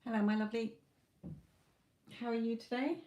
Hello, my lovely. How are you today?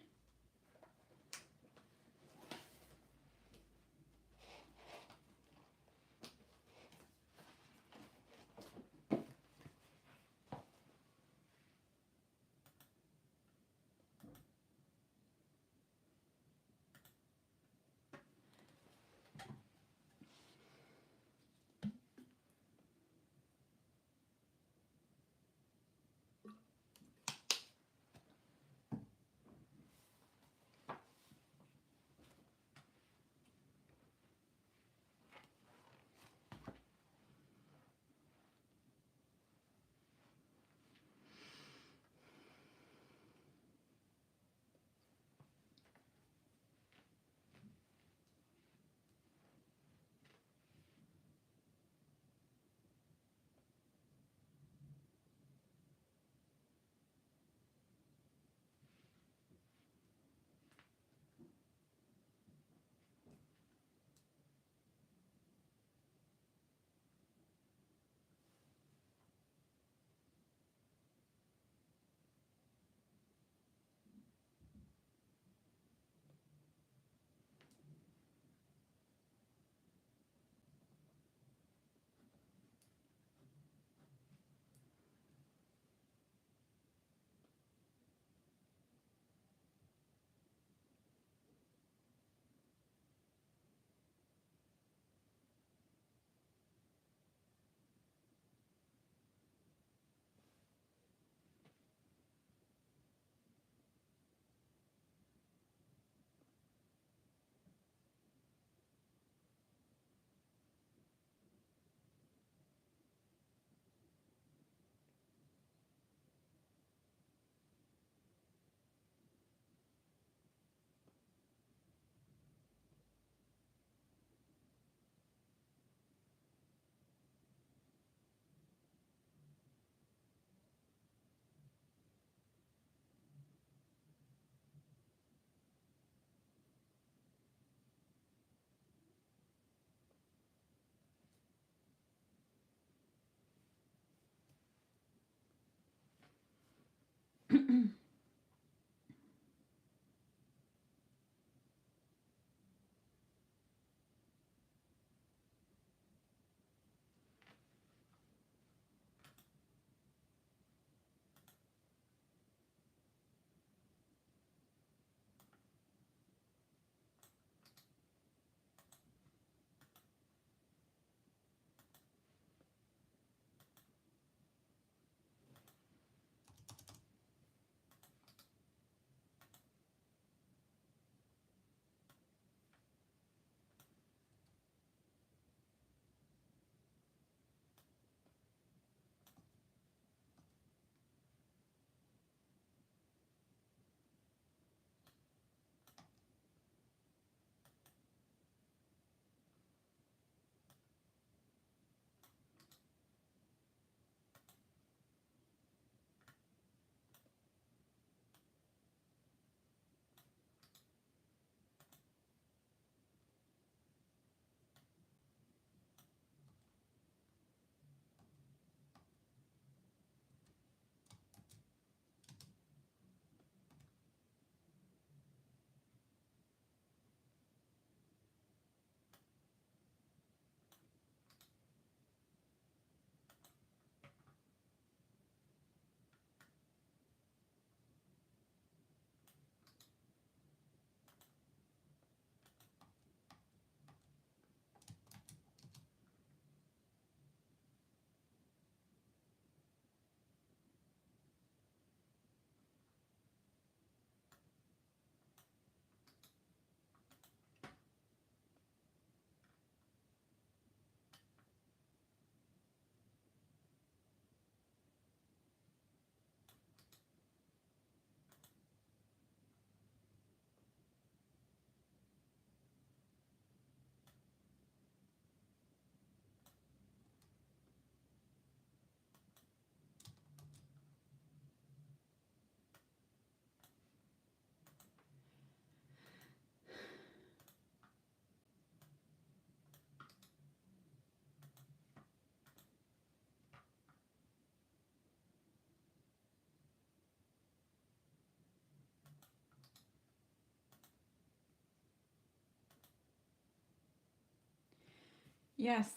Yes,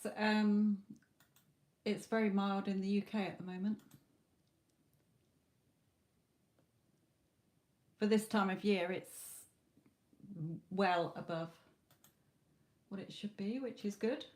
it's very mild in the UK at the moment. For this time of year, it's well above what it should be, which is good.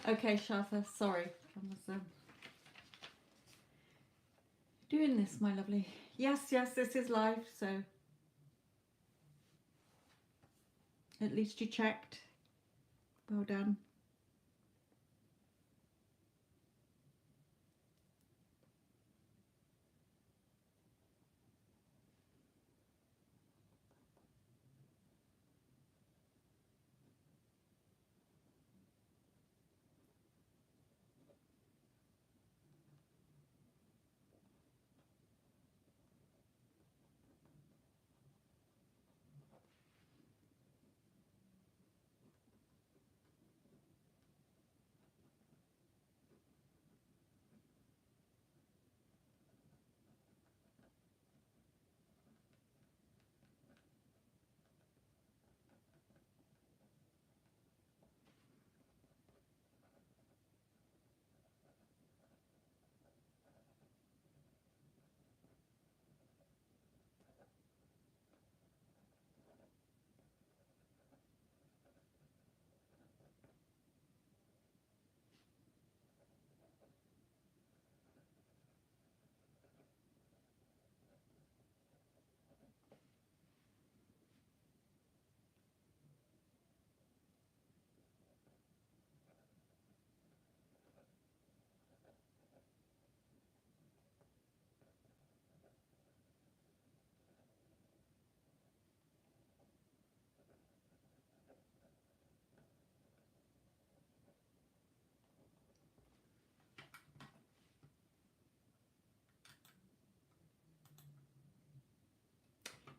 Okay, Shartha, sorry. I was doing this, my lovely. Yes, yes, this is live, so at least you checked. Well done.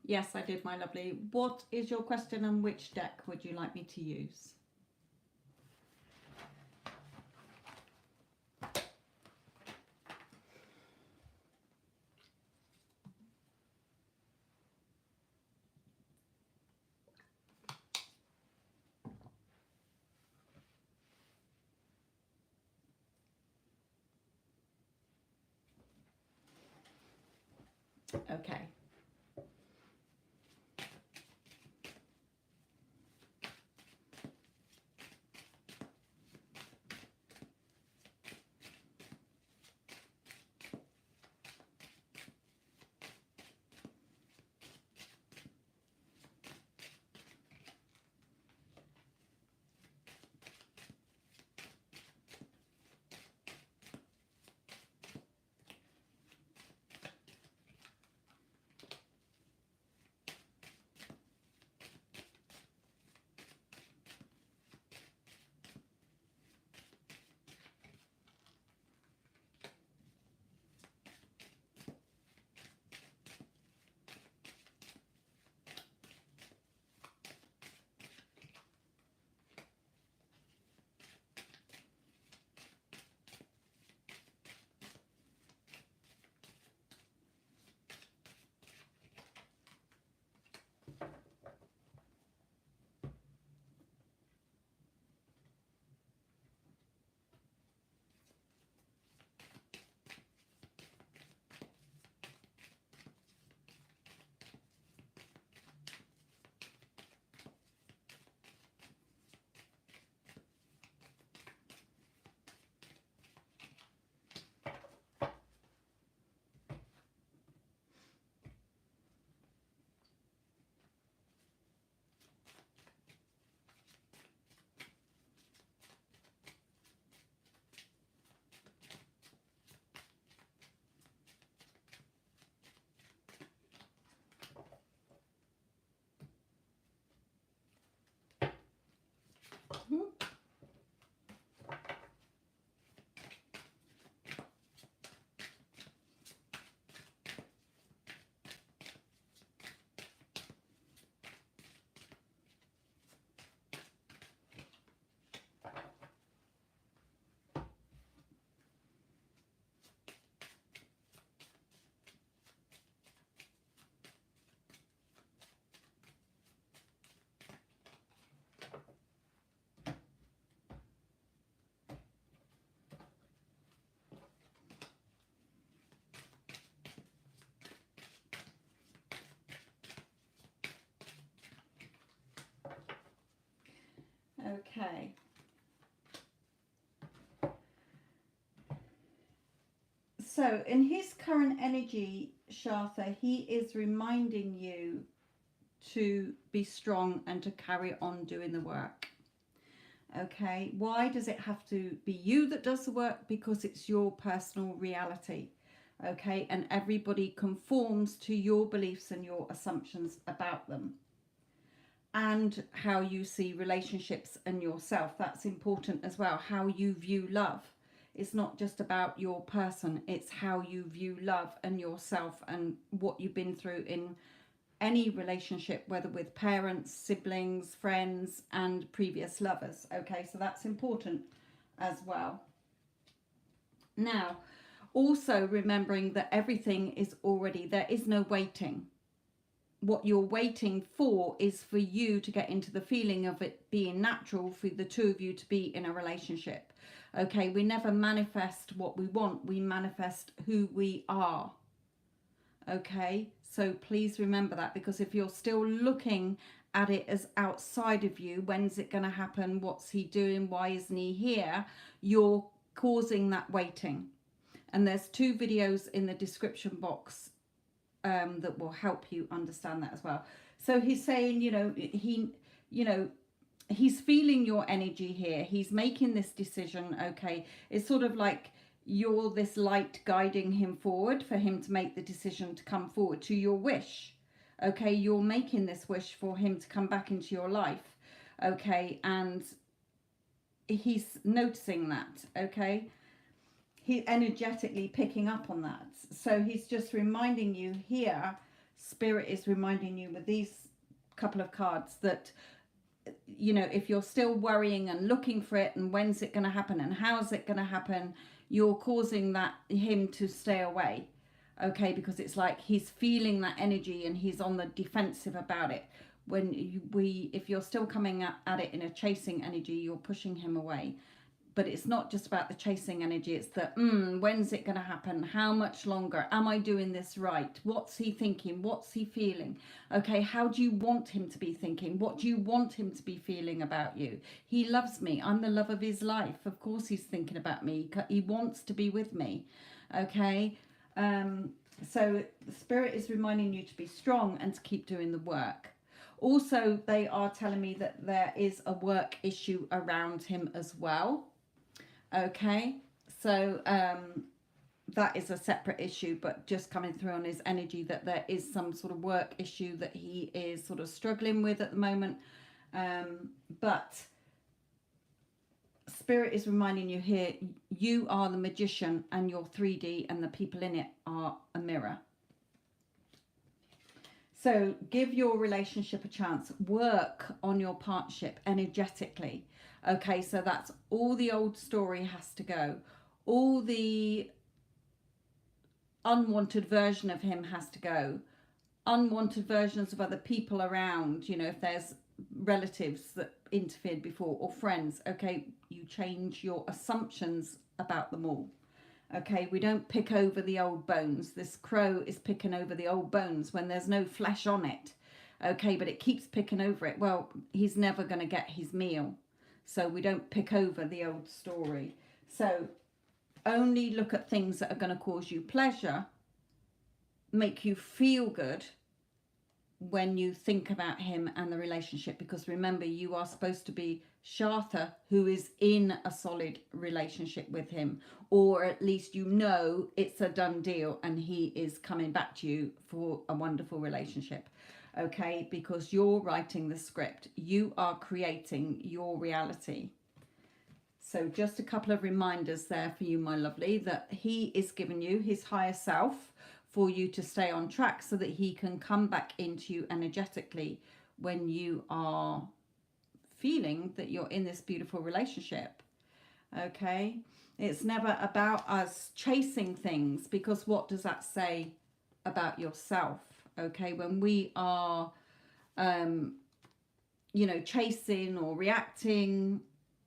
Yes, I did, my lovely. What is your question and which deck would you like me to use? Okay. Okay. So in his current energy, Shartha, he is reminding you to be strong and to carry on doing the work. Okay, why does it have to be you that does the work? Because it's your personal reality. Okay, and everybody conforms to your beliefs and your assumptions about them and how you see relationships and yourself. That's important as well. How you view love. It's not just about your person, it's how you view love and yourself and what you've been through in any relationship, whether with parents, siblings, friends, and previous lovers. Okay, so that's important as well. Now, also remembering that everything is already, there is no waiting. What you're waiting for is for you to get into the feeling of it being natural for the two of you to be in a relationship. Okay, we never manifest what we want, we manifest who we are. Okay, so please remember that, because if you're still looking at it as outside of you, when's it going to happen, what's he doing, why isn't he here, you're causing that waiting. And there's 2 videos in the description box that will help you understand that as well. So he's saying, he's feeling your energy here. He's making this decision. Okay, it's sort of like you're this light guiding him forward for him to make the decision to come forward to your wish. Okay, you're making this wish for him to come back into your life. Okay, and he's noticing that. Okay, he's energetically picking up on that. So he's just reminding you here, Spirit is reminding you with these couple of cards that, if you're still worrying and looking for it and when's it going to happen and how's it going to happen, you're causing him to stay away. Okay, because it's like he's feeling that energy and he's on the defensive about it. If you're still coming at it in a chasing energy, you're pushing him away. But it's not just about the chasing energy. It's the, when's it going to happen? How much longer? Am I doing this right? What's he thinking? What's he feeling? Okay, how do you want him to be thinking? What do you want him to be feeling about you? He loves me. I'm the love of his life. Of course he's thinking about me. He wants to be with me. Okay, so the Spirit is reminding you to be strong and to keep doing the work. Also, they are telling me that there is a work issue around him as well. Okay, so that is a separate issue, but just coming through on his energy that there is some sort of work issue that he is sort of struggling with at the moment. But Spirit is reminding you here, you are the magician and you're 3D and the people in it are a mirror. So give your relationship a chance. Work on your partnership energetically. Okay, so that's all the old story has to go. All the unwanted version of him has to go. Unwanted versions of other people around, if there's relatives that interfered before or friends. Okay, you change your assumptions about them all. Okay, we don't pick over the old bones. This crow is picking over the old bones when there's no flesh on it. Okay, but it keeps picking over it. Well, he's never going to get his meal. So we don't pick over the old story. So only look at things that are going to cause you pleasure, make you feel good when you think about him and the relationship. Because remember, you are supposed to be Shartha, who is in a solid relationship with him. Or at least it's a done deal and he is coming back to you for a wonderful relationship. Okay, because you're writing the script. You are creating your reality. So just a couple of reminders there for you, my lovely, that he is giving you his higher self for you to stay on track so that he can come back into you energetically when you are feeling that you're in this beautiful relationship. Okay, it's never about us chasing things, because what does that say about yourself? Okay, when we are chasing or reacting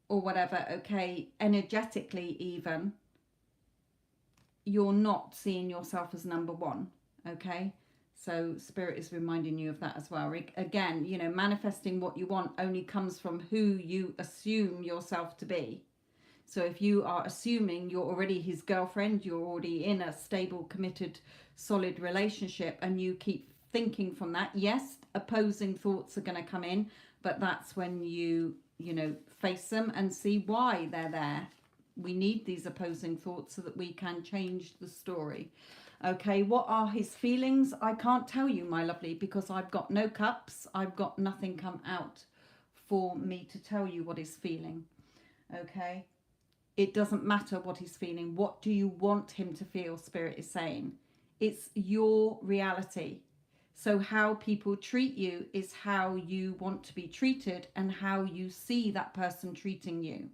or whatever, okay, energetically even, you're not seeing yourself as number one. Okay, so Spirit is reminding you of that as well. Again, manifesting what you want only comes from who you assume yourself to be. So if you are assuming you're already his girlfriend, you're already in a stable, committed, solid relationship, and you keep thinking from that, yes, opposing thoughts are going to come in, but that's when you know, face them and see why they're there. We need these opposing thoughts so that we can change the story. Okay, what are his feelings? I can't tell you, my lovely, because I've got no cups. I've got nothing come out for me to tell you what he's feeling. Okay, it doesn't matter what he's feeling. What do you want him to feel? Spirit is saying it's your reality. So how people treat you is how you want to be treated and how you see that person treating you.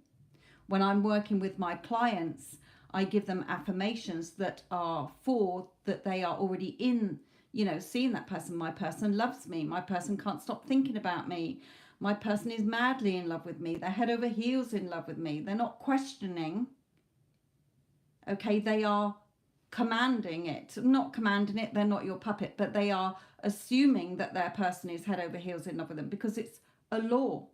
When I'm working with my clients, I give them affirmations that are for that they are already in, you know, seeing that person. My person loves me. My person can't stop thinking about me. My person is madly in love with me. They're head over heels in love with me. They're not questioning. Okay, they are commanding it. Not commanding it, they're not your puppet, but they are assuming that their person is head over heels in love with them because it's a law.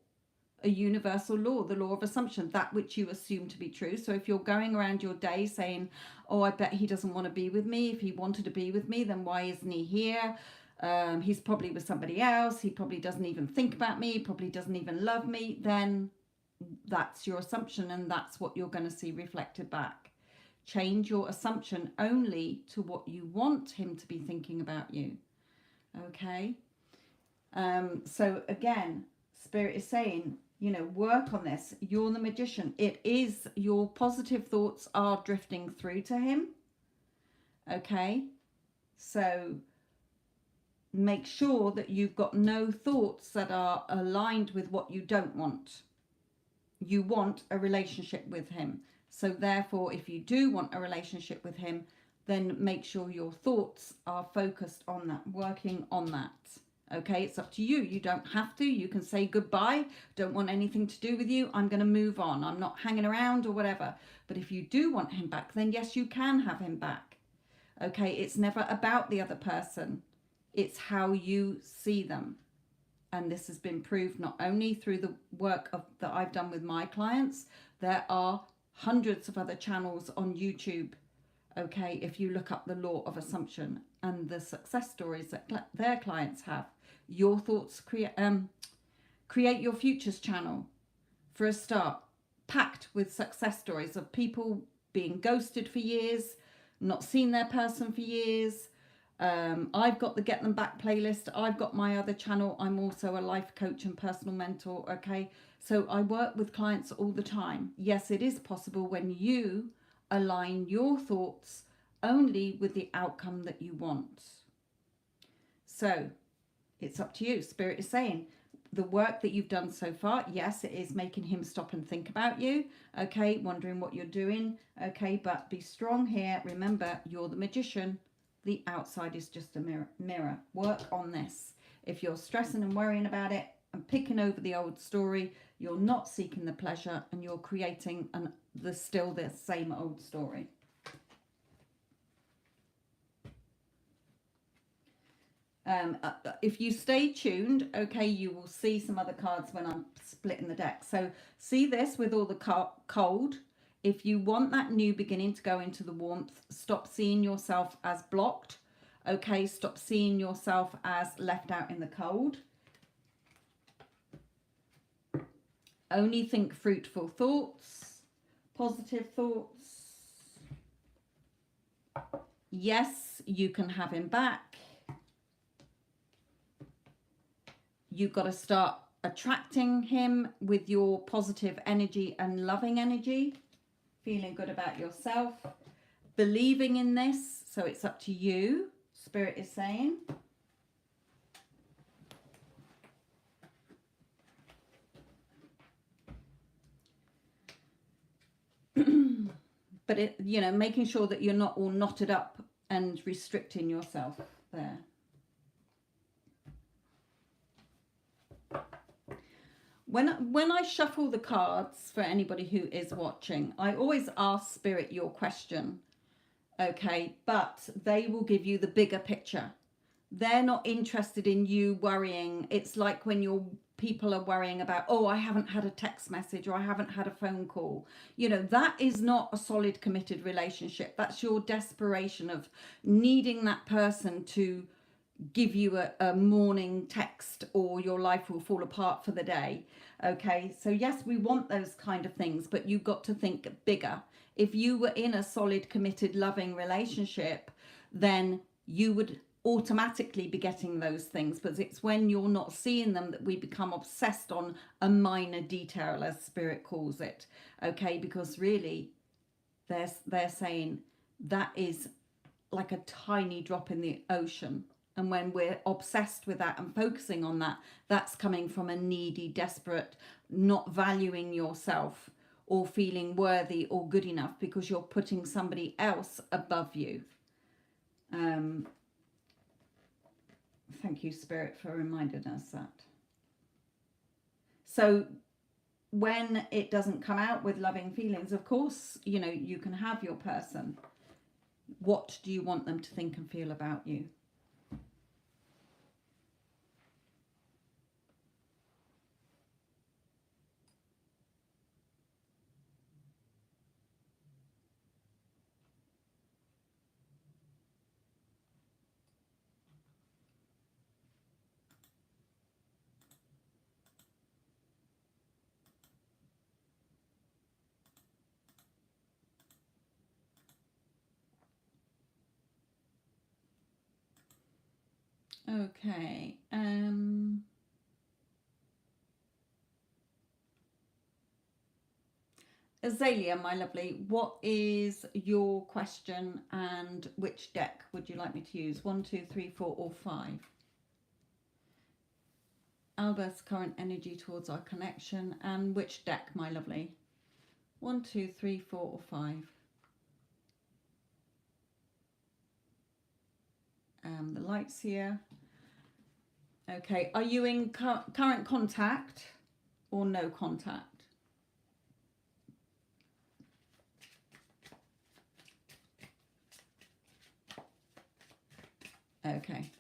A universal law, the law of assumption, that which you assume to be true. So if you're going around your day saying, oh, I bet he doesn't want to be with me. If he wanted to be with me, then why isn't he here? He's probably with somebody else. He probably doesn't even think about me. He probably doesn't even love me. Then that's your assumption, and that's what you're going to see reflected back. Change your assumption only to what you want him to be thinking about you. Okay? So again, Spirit is saying, you know, work on this. You're the magician. It is your positive thoughts are drifting through to him. Okay? So make sure that you've got no thoughts that are aligned with what you don't want. You want a relationship with him. So therefore, if you do want a relationship with him, then make sure your thoughts are focused on that, working on that. Okay, it's up to you. You don't have to. You can say goodbye. Don't want anything to do with you. I'm going to move on. I'm not hanging around or whatever. But if you do want him back, then yes, you can have him back. Okay, it's never about the other person. It's how you see them. And this has been proved not only through the work that I've done with my clients. There are hundreds of other channels on YouTube. Okay, if you look up the law of assumption and the success stories that their clients have. Your thoughts create your futures channel, for a start, packed with success stories of people being ghosted for years, not seen their person for years. I've got the Get Them Back playlist. I've got my other channel. I'm also a life coach and personal mentor. Okay, so I work with clients all the time. Yes, it is possible when you align your thoughts only with the outcome that you want. So it's up to you. Spirit is saying the work that you've done so far, yes, it is making him stop and think about you. Okay, wondering what you're doing. Okay, but be strong here. Remember, you're the magician. The outside is just a mirror. Work on this. If you're stressing and worrying about it and picking over the old story, you're not seeking the pleasure and you're creating still the same old story. If you stay tuned, okay, you will see some other cards when I'm splitting the deck. So see this with all the cold. If you want that new beginning to go into the warmth, stop seeing yourself as blocked. Okay, stop seeing yourself as left out in the cold. Only think fruitful thoughts, positive thoughts. Yes, you can have him back. You've got to start attracting him with your positive energy and loving energy. Feeling good about yourself. Believing in this. So it's up to you, Spirit is saying. But it, you know, making sure that you're not all knotted up and restricting yourself there. When I shuffle the cards for anybody who is watching, I always ask Spirit your question, okay? But they will give you the bigger picture. They're not interested in you worrying. It's like when your people are worrying about, oh, I haven't had a text message or I haven't had a phone call. You know, that is not a solid committed relationship. That's your desperation of needing that person to give you a morning text or your life will fall apart for the day. Okay, so yes, we want those kind of things, but you've got to think bigger. If you were in a solid, committed, loving relationship, then you would automatically be getting those things. But it's when you're not seeing them that we become obsessed on a minor detail, as Spirit calls it. Okay, because really they're saying that is like a tiny drop in the ocean. And when we're obsessed with that and focusing on that, that's coming from a needy, desperate, not valuing yourself or feeling worthy or good enough because you're putting somebody else above you. Thank you, Spirit, for reminding us that. So when it doesn't come out with loving feelings, of course, you know, you can have your person. What do you want them to think and feel about you? Okay. Azalea, my lovely, what is your question and which deck would you like me to use? 1, 2, 3, 4, or 5? Albert's current energy towards our connection, and which deck, my lovely? 1, 2, 3, 4, or 5? The lights here. Okay, are you in current contact or no contact? Okay.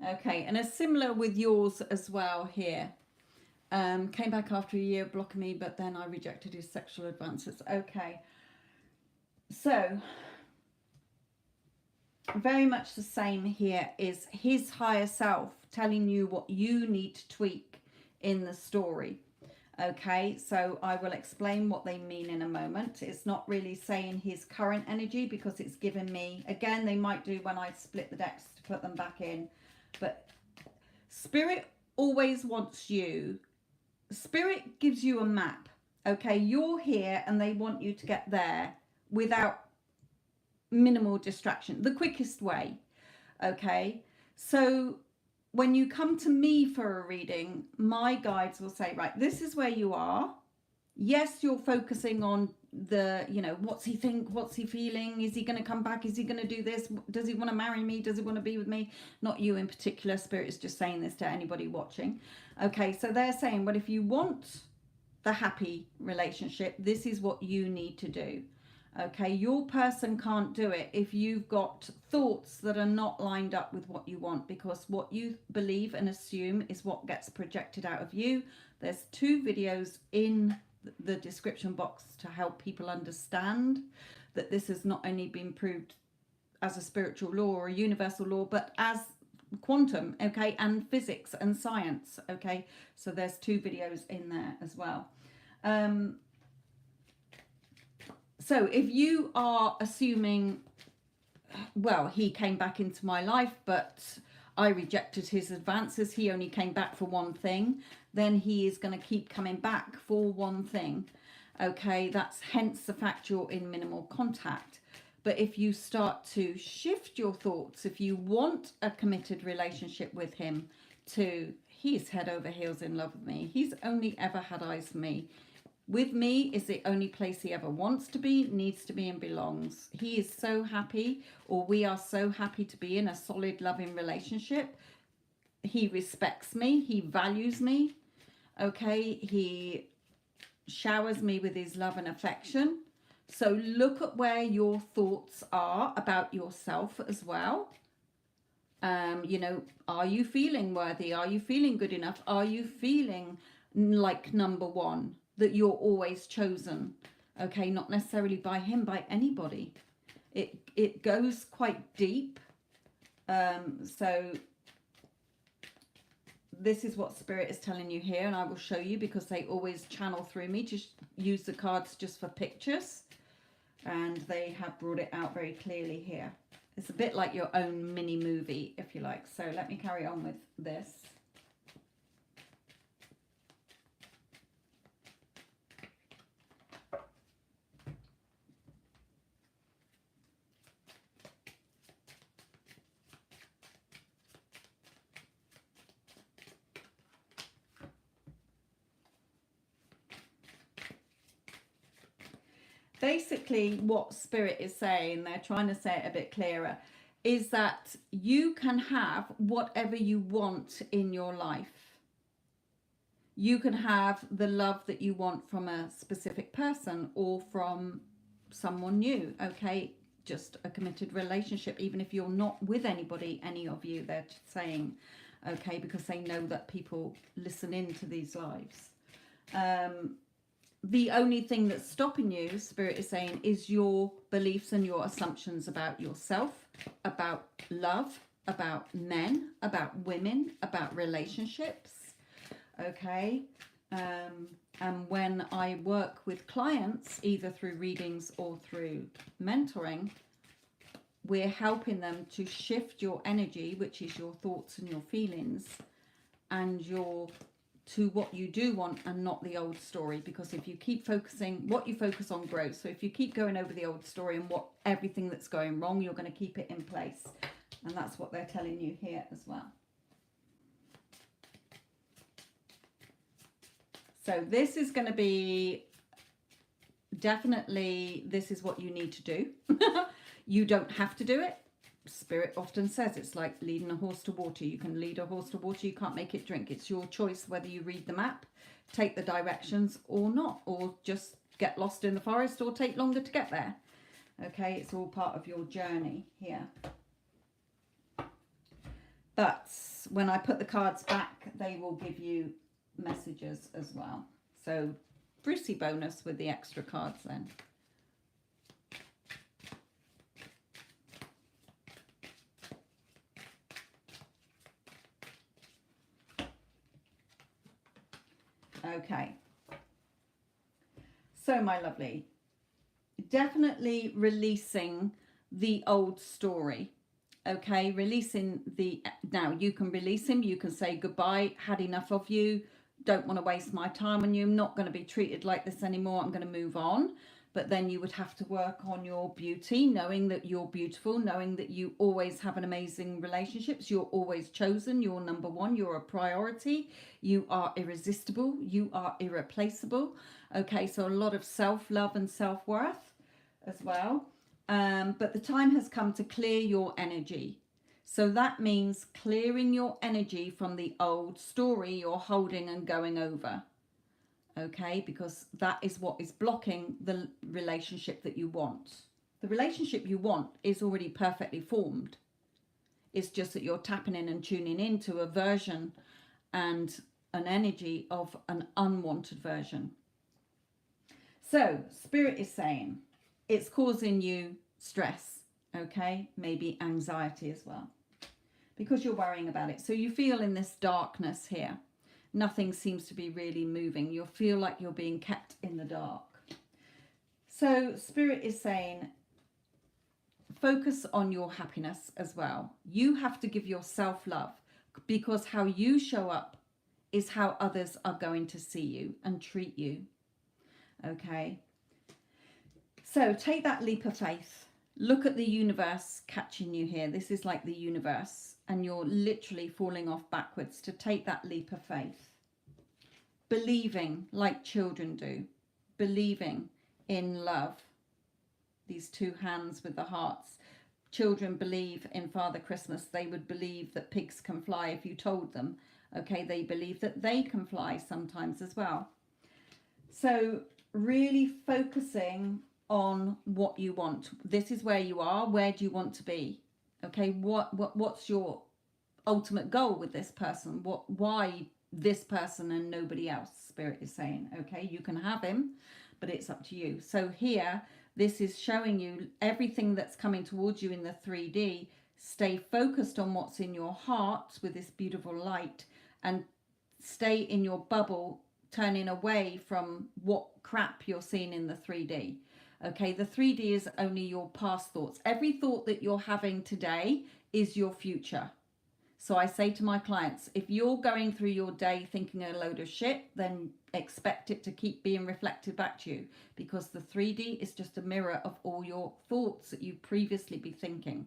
Okay, and it's similar with yours as well here. Came back after a year blocking me, but then I rejected his sexual advances. Okay, so very much the same here is his higher self telling you what you need to tweak in the story. Okay, so I will explain what they mean in a moment. It's not really saying his current energy because it's given me, again, they might do when I split the decks to put them back in, but Spirit always wants you, Spirit gives you a map. Okay, you're here and they want you to get there without minimal distraction, the quickest way. Okay, so when you come to me for a reading, my guides will say, right, this is where you are. Yes, you're focusing on the, you know, what's he think, what's he feeling, is he going to come back, is he going to do this, does he want to marry me, does he want to be with me? Not you in particular, Spirit is just saying this to anybody watching. Okay, so they're saying, well, if you want the happy relationship, this is what you need to do. Okay, your person can't do it if you've got thoughts that are not lined up with what you want, because what you believe and assume is what gets projected out of you. There's 2 videos in the description box to help people understand that this has not only been proved as a spiritual law or a universal law, but as quantum, okay, and physics and science, okay. So there's 2 videos in there as well. So if you are assuming, well, he came back into my life, but I rejected his advances, he only came back for one thing, then he is going to keep coming back for one thing. Okay, that's hence the fact you're in minimal contact. But if you start to shift your thoughts, if you want a committed relationship with him, to he's head over heels in love with me, he's only ever had eyes for me, with me is the only place he ever wants to be, needs to be, and belongs. He is so happy, or we are so happy to be in a solid, loving relationship. He respects me. He values me. Okay, he showers me with his love and affection. So look at where your thoughts are about yourself as well. You know, are you feeling worthy? Are you feeling good enough? Are you feeling like number one? That you're always chosen, okay, not necessarily by him, by anybody. It goes quite deep. So this is what Spirit is telling you here, and I will show you because they always channel through me to use the cards just for pictures, and they have brought it out very clearly here. It's a bit like your own mini movie, if you like. So let me carry on with this. Basically, what Spirit is saying, they're trying to say it a bit clearer, is that you can have whatever you want in your life. You can have the love that you want from a specific person or from someone new, okay? Just a committed relationship, even if you're not with anybody, any of you, they're saying, okay, because they know that people listen in to these lives. The only thing that's stopping you, Spirit is saying, is your beliefs and your assumptions about yourself, about love, about men, about women, about relationships. Okay. And when I work with clients, either through readings or through mentoring, we're helping them to shift your energy, which is your thoughts and your feelings, and your to what you do want and not the old story. Because if you keep focusing, what you focus on grows. So if you keep going over the old story and what everything that's going wrong, you're going to keep it in place. And that's what they're telling you here as well. So this is going to be definitely, this is what you need to do. You don't have to do it. Spirit often says it's like leading a horse to water. You can lead a horse to water, you can't make it drink. It's your choice whether you read the map, take the directions or not, or just get lost in the forest or take longer to get there. Okay, it's all part of your journey here. But when I put the cards back, they will give you messages as well. So Brucey bonus with the extra cards then. Okay, so my lovely, definitely releasing the old story. Okay, releasing the, now you can release him, you can say goodbye, had enough of you, don't want to waste my time on you, I'm not going to be treated like this anymore, I'm going to move on. But then you would have to work on your beauty, knowing that you're beautiful, knowing that you always have an amazing relationships, you're always chosen, you're number one, you're a priority, you are irresistible, you are irreplaceable. Okay, so a lot of self-love and self-worth as well. But the time has come to clear your energy. So that means clearing your energy from the old story you're holding and going over. okay? Because that is what is blocking the relationship that you want. The relationship you want is already perfectly formed. It's just that you're tapping in and tuning into a version and an energy of an unwanted version. So Spirit is saying it's causing you stress, okay? Maybe anxiety as well, because you're worrying about it. So you feel in this darkness here. Nothing seems to be really moving. You feel like you're being kept in the dark. So Spirit is saying focus on your happiness as well. You have to give yourself love, because how you show up is how others are going to see you and treat you. Okay? So take that leap of faith. Look at the universe catching you here. This is like the universe, and you're literally falling off backwards to take that leap of faith. Believing like children do. Believing in love. These two hands with the hearts. Children believe in Father Christmas. They would believe that pigs can fly if you told them. Okay, they believe that they can fly sometimes as well. So really focusing on what you want. This is where you are. Where do you want to be? Okay, what's your ultimate goal with this person? Why this person and nobody else? Spirit is saying, okay, you can have him, but it's up to you. So here, this is showing you everything that's coming towards you in the 3D. Stay focused on what's in your heart with this beautiful light, and stay in your bubble, turning away from what crap you're seeing in the 3D. Okay, the 3D is only your past thoughts. Every thought that you're having today is your future. So I say to my clients, if you're going through your day thinking a load of shit, then expect it to keep being reflected back to you, because the 3D is just a mirror of all your thoughts that you've previously been thinking,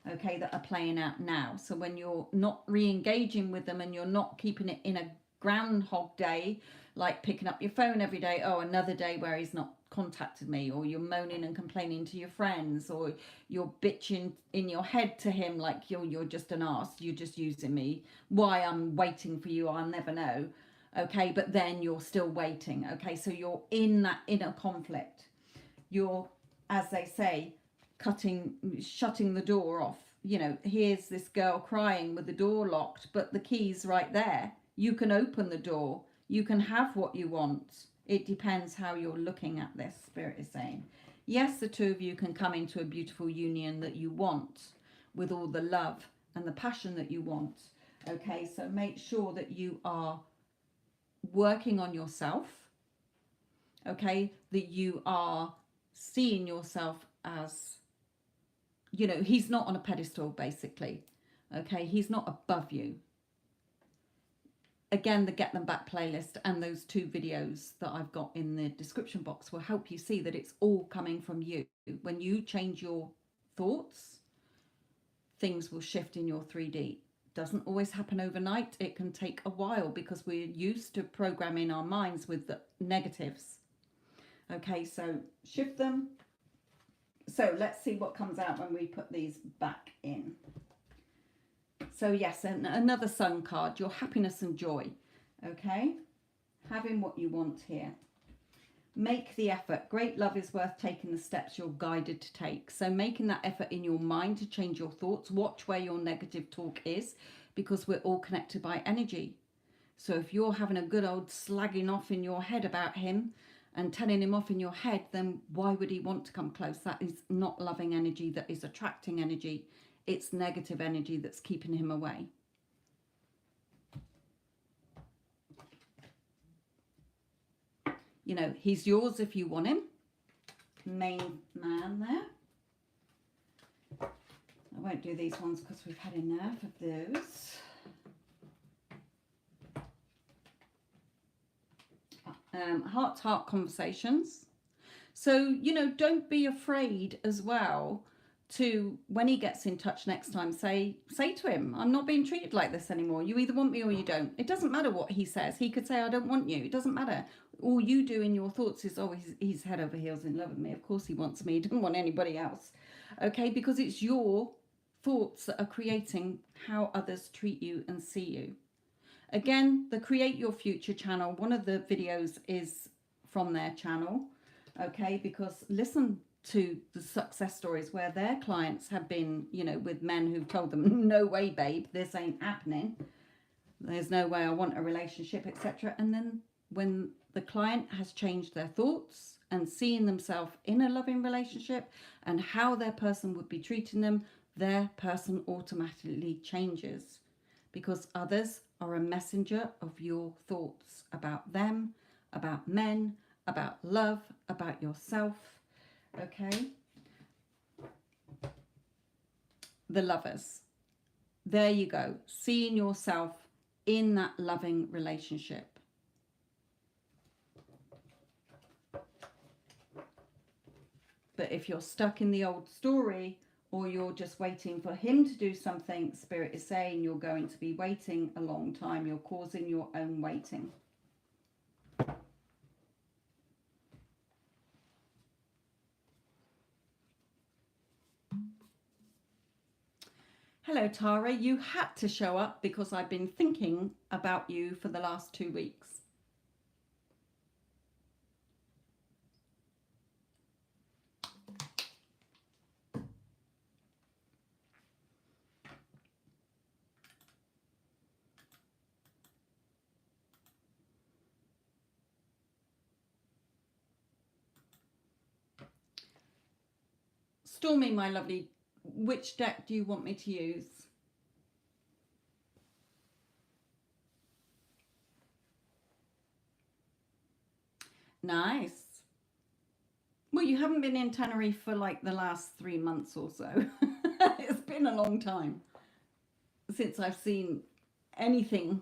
okay, that are playing out now. So when you're not re-engaging with them and you're not keeping it in a groundhog day, like picking up your phone every day, oh, another day where he's not contacted me, or you're moaning and complaining to your friends, or you're bitching in your head to him like you're just an arse, you're just using me, why I'm waiting for you, I'll never know. Okay, but then you're still waiting. Okay, so you're in that inner conflict. You're, as they say, shutting the door off. You know, here's this girl crying with the door locked, but the key's right there. You can open the door. You can have what you want. It depends how you're looking at this, Spirit is saying. Yes, the two of you can come into a beautiful union that you want, with all the love and the passion that you want. Okay, so make sure that you are working on yourself. Okay, that you are seeing yourself as, you know, he's not on a pedestal, basically. Okay, he's not above you. Again, the Get Them Back playlist and those 2 videos that I've got in the description box will help you see that it's all coming from you. When you change your thoughts, things will shift in your 3D. Doesn't always happen overnight. It can take a while, because we're used to programming our minds with the negatives. Okay, so shift them. So let's see what comes out when we put these back in. So yes, and another sun card, your happiness and joy. Okay, having what you want here. Make the effort. Great love is worth taking the steps you're guided to take. So making that effort in your mind to change your thoughts. Watch where your negative talk is, because we're all connected by energy. So if you're having a good old slagging off in your head about him and telling him off in your head, then why would he want to come close? That is not loving energy. That is attracting energy. It's negative energy that's keeping him away. You know, he's yours if you want him. Main man there. I won't do these ones because we've had enough of those. Heart-to-heart conversations. So, you know, don't be afraid as well to, when he gets in touch next time, say to him, I'm not being treated like this anymore. You either want me or you don't. It doesn't matter what he says. He could say, I don't want you. It doesn't matter. All you do in your thoughts is, oh, he's head over heels in love with me. Of course he wants me. He doesn't want anybody else. Okay, because it's your thoughts that are creating how others treat you and see you. Again, the Create Your Future channel, one of the videos is from their channel, okay, because listen to the success stories where their clients have been, you know, with men who've told them, no way, babe, this ain't happening. There's no way I want a relationship, etc. And then when the client has changed their thoughts and seeing themselves in a loving relationship and how their person would be treating them, their person automatically changes, because others are a messenger of your thoughts about them, about men, about love, about yourself. Okay? The lovers. There you go. Seeing yourself in that loving relationship. But if you're stuck in the old story, or you're just waiting for him to do something, Spirit is saying you're going to be waiting a long time. You're causing your own waiting. Hello, Tara. You had to show up because I've been thinking about you for the last 2 weeks. Stormy, my lovely, which deck do you want me to use? Nice. Well, you haven't been in Tenerife for like the last 3 months or so. It's been a long time since I've seen anything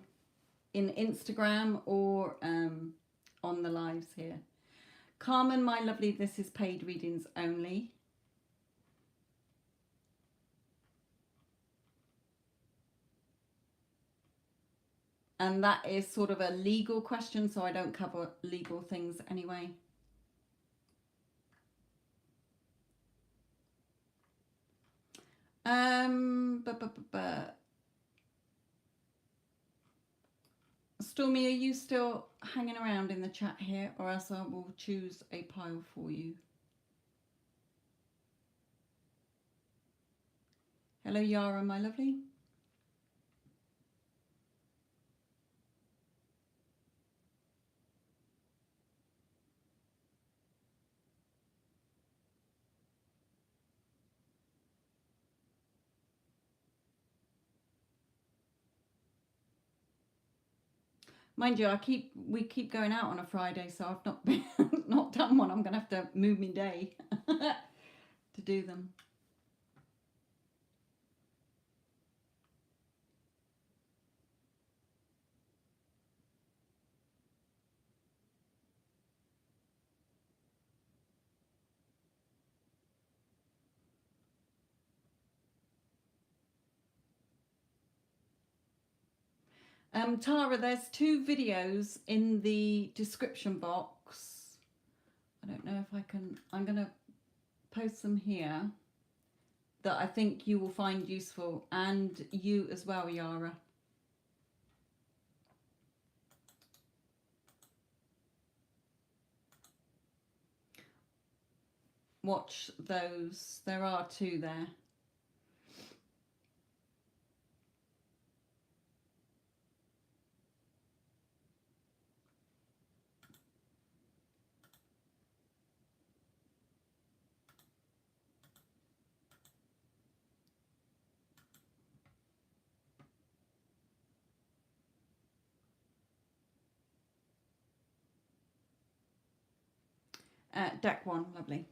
in Instagram or on the lives here. Carmen, my lovely, this is paid readings only. And that is sort of a legal question, so I don't cover legal things anyway. Stormy, are you still hanging around in the chat here, or else I will choose a pile for you? Hello, Yara, my lovely. Mind you, we keep going out on a Friday, so I've not been, not done one. I'm going to have to move my day to do them. Tara, there's 2 videos in the description box. I don't know if I can, I'm going to post them here that I think you will find useful, and you as well, Yara. Watch those. There are 2 there. Deck 1, lovely.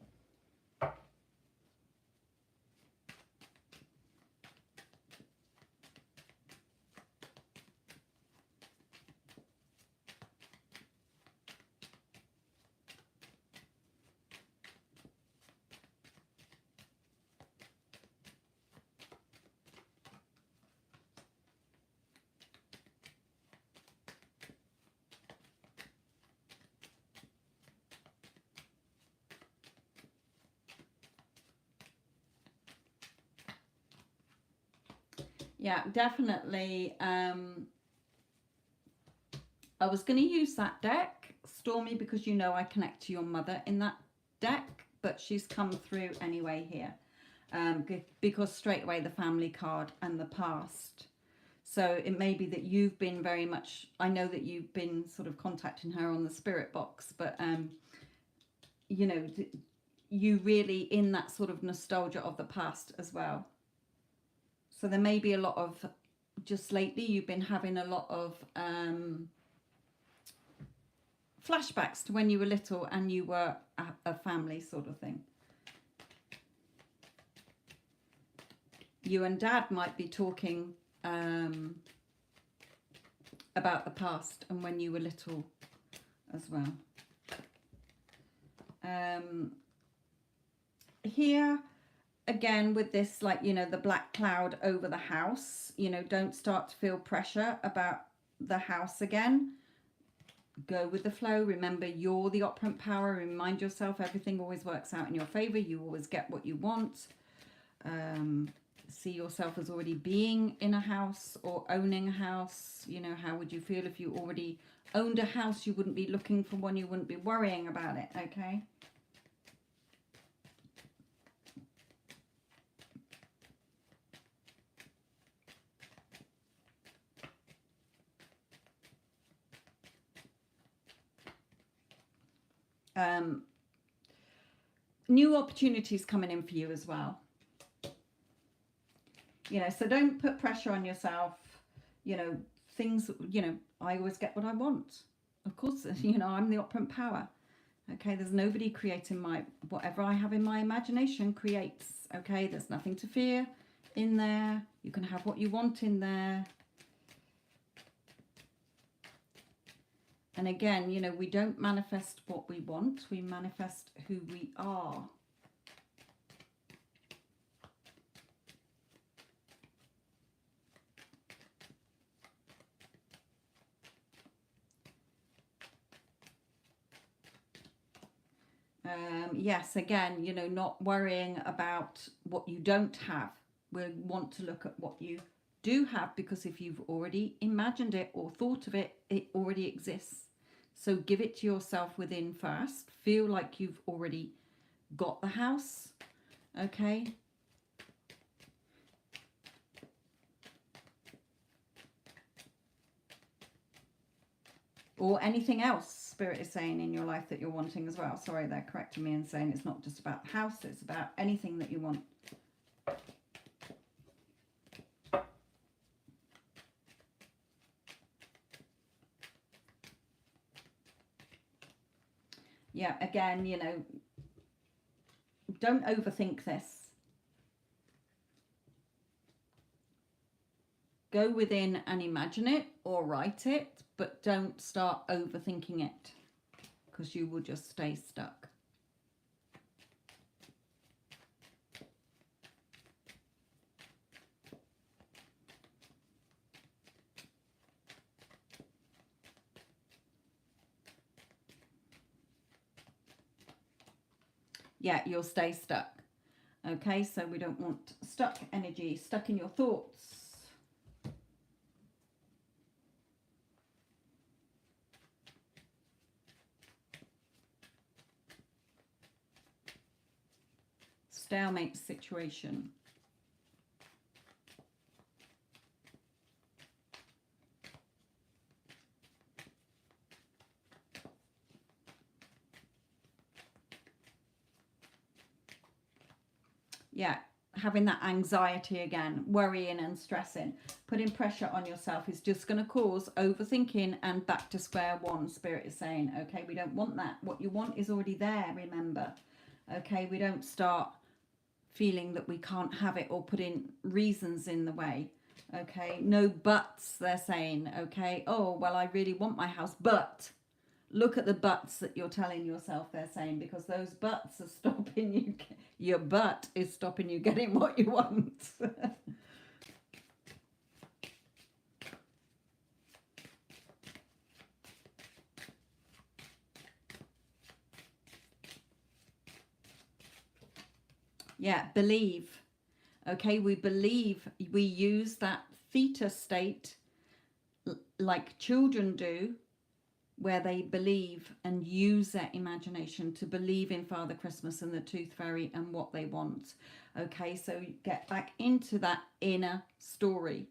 Yeah, definitely. I was going to use that deck, Stormy, because you know I connect to your mother in that deck, but she's come through anyway here, because straight away the family card and the past. So it may be that you've been very much, I know that you've been sort of contacting her on the spirit box, but you know, you really in that sort of nostalgia of the past as well. So there may be a lot of, just lately you've been having a lot of flashbacks to when you were little and you were a family sort of thing. You and Dad might be talking about the past and when you were little as well. Here again with this, like, you know, the black cloud over the house, you know, don't start to feel pressure about the house again. Go with the flow. Remember, you're the operant power. Remind yourself everything always works out in your favor. You always get what you want. See yourself as already being in a house or owning a house. You know, how would you feel if you already owned a house? You wouldn't be looking for one. You wouldn't be worrying about it. Okay. New opportunities coming in for you as well. You know, so don't put pressure on yourself. You know, things, you know, I always get what I want. Of course, you know, I'm the operant power. Okay, there's nobody creating my, whatever I have in my imagination creates. Okay, there's nothing to fear in there. You can have what you want in there. And again, you know, we don't manifest what we want. We manifest who we are. Yes, again, you know, not worrying about what you don't have. We want to look at what you do have, because if you've already imagined it or thought of it, it already exists. So give it to yourself within first. Feel like you've already got the house. Okay. Or anything else Spirit is saying in your life that you're wanting as well. Sorry, they're correcting me and saying it's not just about the house, it's about anything that you want. Yeah, again, you know, don't overthink this. Go within and imagine it or write it, but don't start overthinking it, because you will just stay stuck. Yeah, you'll stay stuck. Okay, so we don't want stuck energy, stuck in your thoughts. Stalemate situation. Yeah, having that anxiety again, worrying and stressing, putting pressure on yourself is just going to cause overthinking and back to square one. Spirit is saying, okay, we don't want that. What you want is already there, remember. Okay, we don't start feeling that we can't have it or putting reasons in the way. Okay, no buts, they're saying. Okay, oh, well, I really want my house, but look at the buts that you're telling yourself, they're saying, because those buts are stopping you. Your butt is stopping you getting what you want. Yeah, believe. Okay, we believe. We use that theta state like children do where they believe and use their imagination to believe in Father Christmas and the Tooth Fairy and what they want. Okay, so get back into that inner story,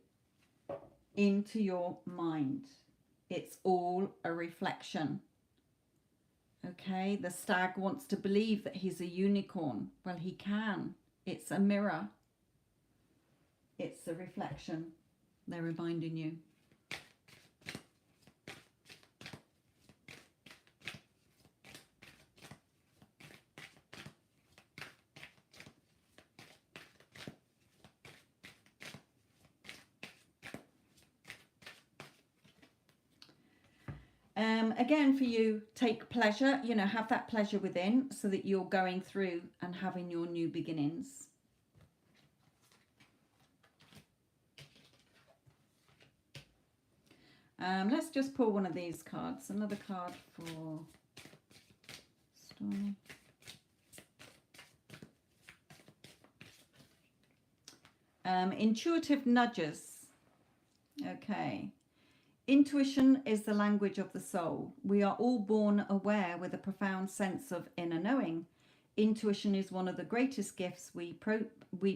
into your mind. It's all a reflection. Okay, the stag wants to believe that he's a unicorn. Well, he can. It's a mirror. It's a reflection. They're reminding you. Again, for you, take pleasure, you know, have that pleasure within so that you're going through and having your new beginnings. Let's just pull one of these cards. Another card for Stormy. Intuitive nudges. Okay. Intuition is the language of the soul. We are all born aware with a profound sense of inner knowing. Intuition is one of the greatest gifts we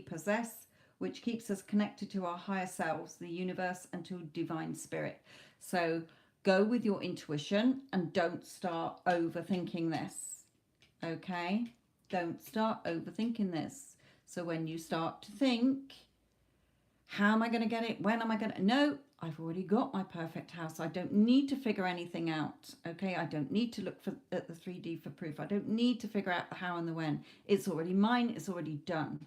possess, which keeps us connected to our higher selves, the universe, and to divine spirit. So go with your intuition and don't start overthinking this. Okay? Don't start overthinking this. So when you start to think, how am I going to get it? When am I going to? No, I've already got my perfect house. I don't need to figure anything out. Okay, I don't need to look at the 3D for proof. I don't need to figure out the how and the when. It's already mine. It's already done.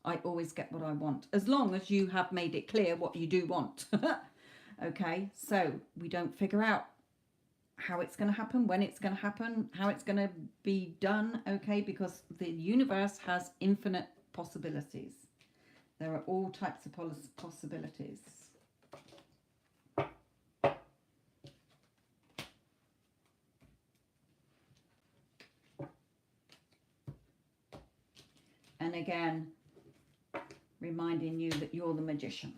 I always get what I want, as long as you have made it clear what you do want. Okay, so we don't figure out how it's going to happen, when it's going to happen, how it's going to be done. Okay, because the universe has infinite possibilities. There are all types of possibilities. And again, reminding you that you're the magician.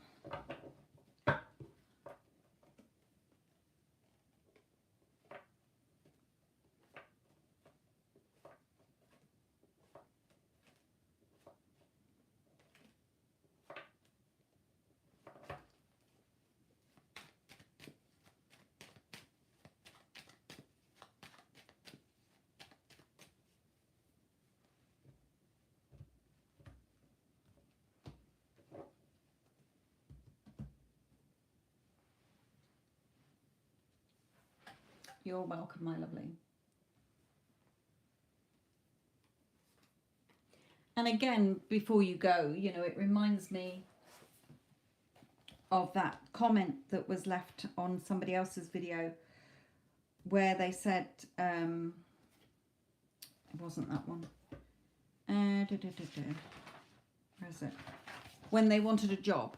You're welcome, my lovely. And again, before you go, you know, it reminds me of that comment that was left on somebody else's video where they said, it wasn't that one. Where is it? When they wanted a job.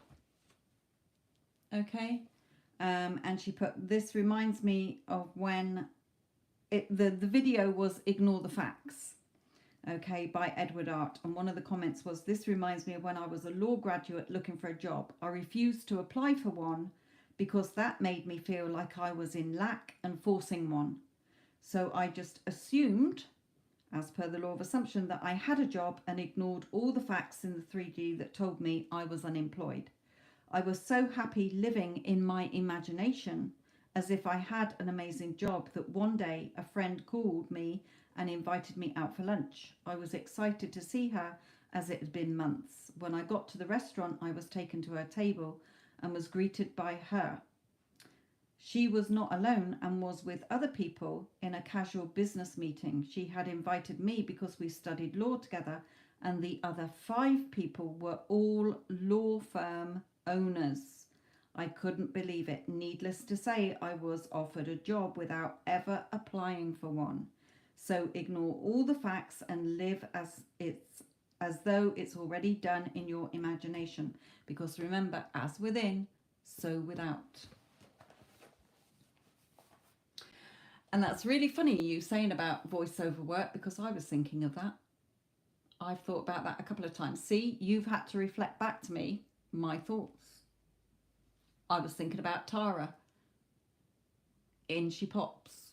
Okay. And she put, this reminds me of when the video was Ignore the Facts, okay, by Edward Art. And one of the comments was, this reminds me of when I was a law graduate looking for a job. I refused to apply for one because that made me feel like I was in lack and forcing one. So I just assumed, as per the law of assumption, that I had a job and ignored all the facts in the 3D that told me I was unemployed. I was so happy living in my imagination, as if I had an amazing job, that one day a friend called me and invited me out for lunch. I was excited to see her, as it had been months. When I got to the restaurant, I was taken to her table and was greeted by her. She was not alone and was with other people in a casual business meeting. She had invited me because we studied law together, and the other 5 people were all law firm owners. I couldn't believe it. Needless to say, I was offered a job without ever applying for one. So ignore all the facts and live as though it's already done in your imagination. Because remember, as within, so without. And that's really funny you saying about voiceover work, because I was thinking of that. I've thought about that a couple of times. See, you've had to reflect back to me my thoughts. I was thinking about Tara. In she pops.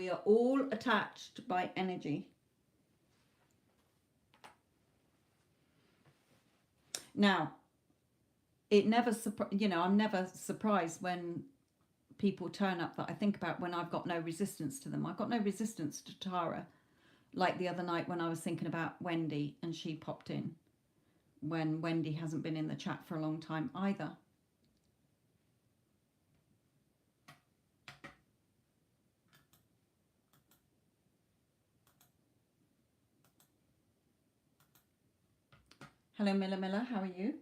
We are all attached by energy. Now, it never, I'm never surprised when people turn up that I think about when I've got no resistance to them. I've got no resistance to Tara. Like the other night when I was thinking about Wendy and she popped in, when Wendy hasn't been in the chat for a long time either. Hello, Miller. How are you?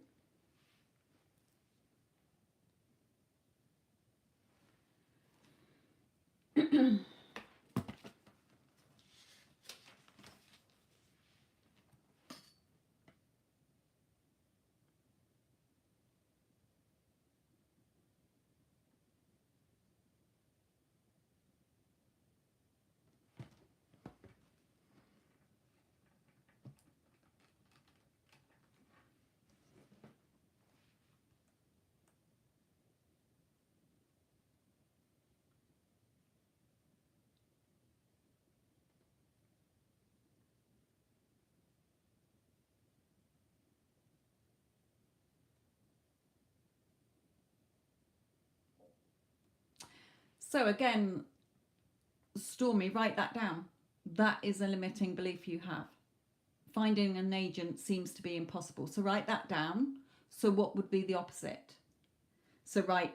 So again, Stormy, write that down. That is a limiting belief you have. Finding an agent seems to be impossible. So write that down. So what would be the opposite? So write,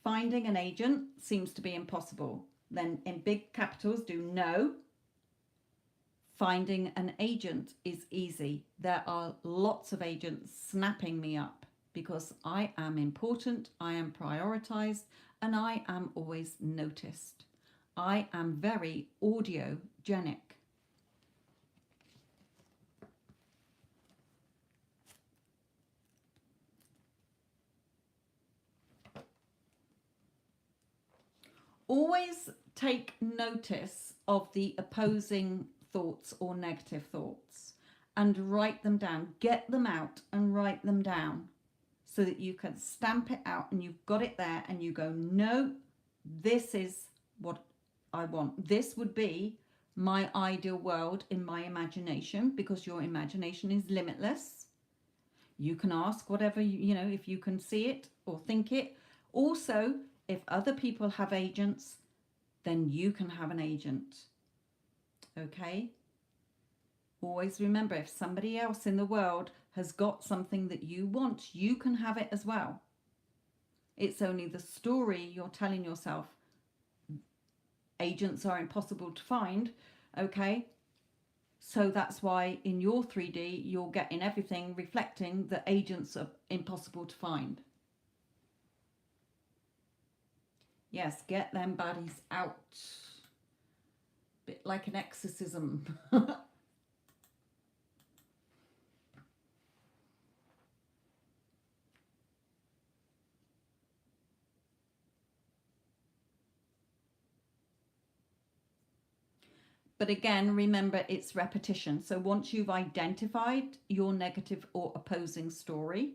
finding an agent seems to be impossible. Then in big capitals do no. Finding an agent is easy. There are lots of agents snapping me up because I am important, I am prioritized, and I am always noticed. I am very audiogenic. Always take notice of the opposing thoughts or negative thoughts and write them down. Get them out and write them down so that you can stamp it out and you've got it there and you go, no, this is what I want. This would be my ideal world in my imagination, because your imagination is limitless. You can ask whatever, if you can see it or think it. Also, if other people have agents, then you can have an agent. Okay? Always remember, if somebody else in the world has got something that you want, you can have it as well. It's only the story you're telling yourself. Agents are impossible to find. Okay? So that's why in your 3D, you're getting everything reflecting that agents are impossible to find. Yes, get them baddies out. Bit like an exorcism. But again, remember, it's repetition. So once you've identified your negative or opposing story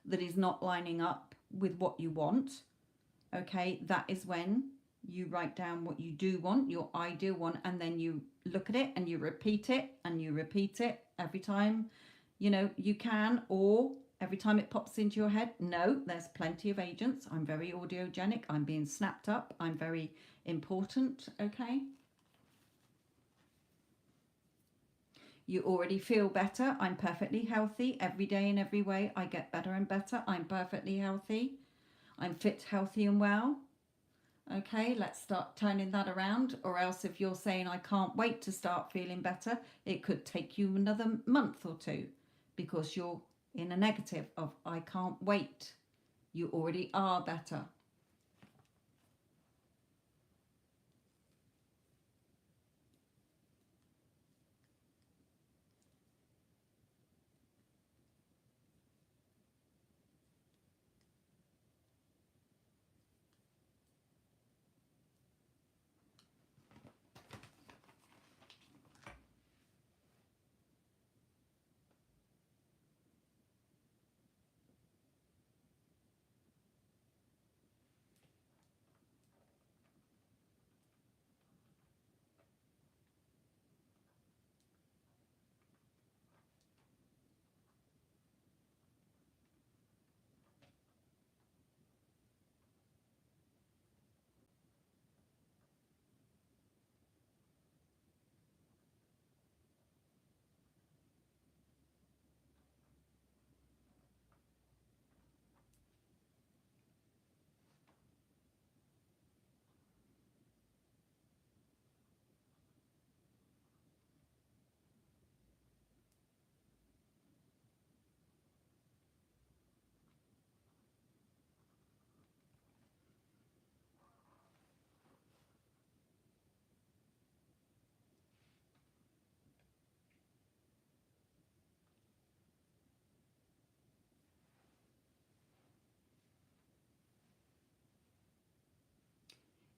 that is not lining up with what you want, okay, that is when you write down what you do want, your ideal one, and then you look at it and you repeat it and you repeat it every time, you can, or every time it pops into your head. No, there's plenty of agents. I'm very audiogenic. I'm being snapped up. I'm very important. Okay. You already feel better. I'm perfectly healthy every day in every way. I get better and better. I'm perfectly healthy. I'm fit, healthy and well. Okay, let's start turning that around. Or else if you're saying I can't wait to start feeling better, it could take you another month or two because you're in a negative of I can't wait. You already are better.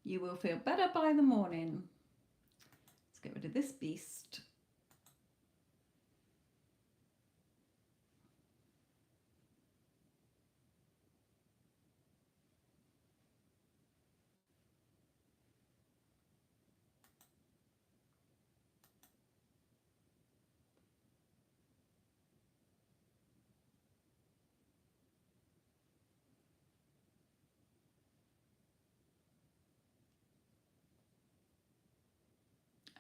You will feel better by the morning. Let's get rid of this beast.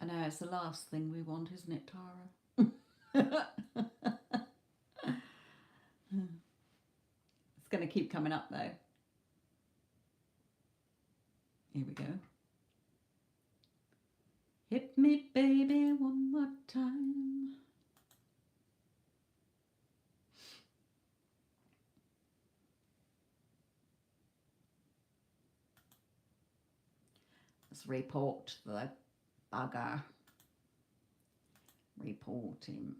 I know it's the last thing we want, isn't it, Tara? It's going to keep coming up though. Here we go. Hit me, baby, one more time. Let's report the bugger. Report him.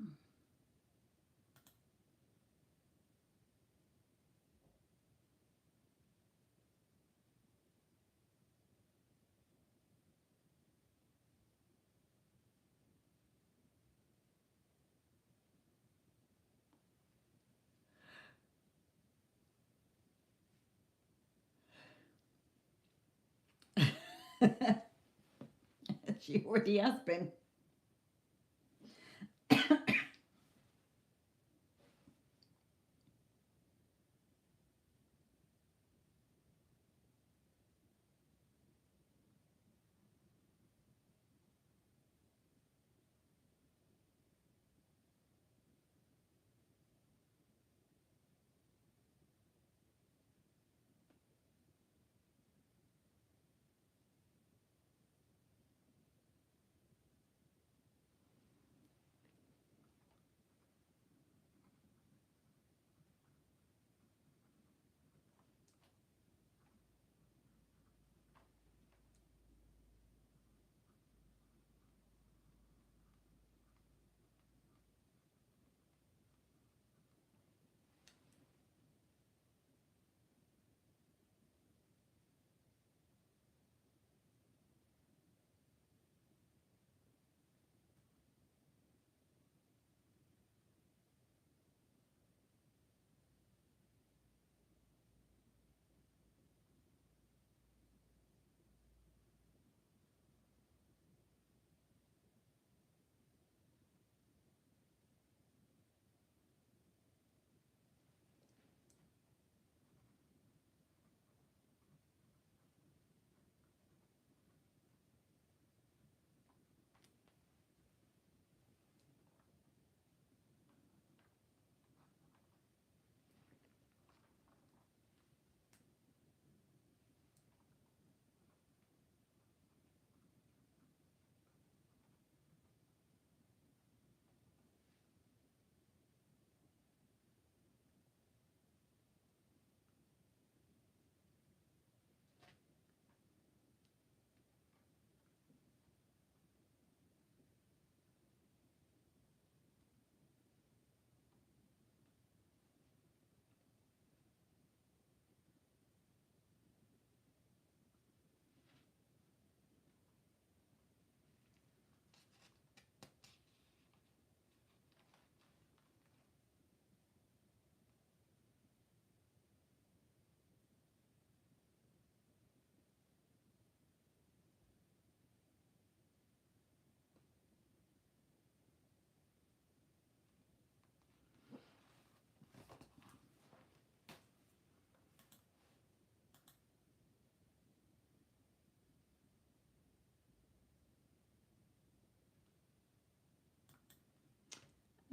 She already has been.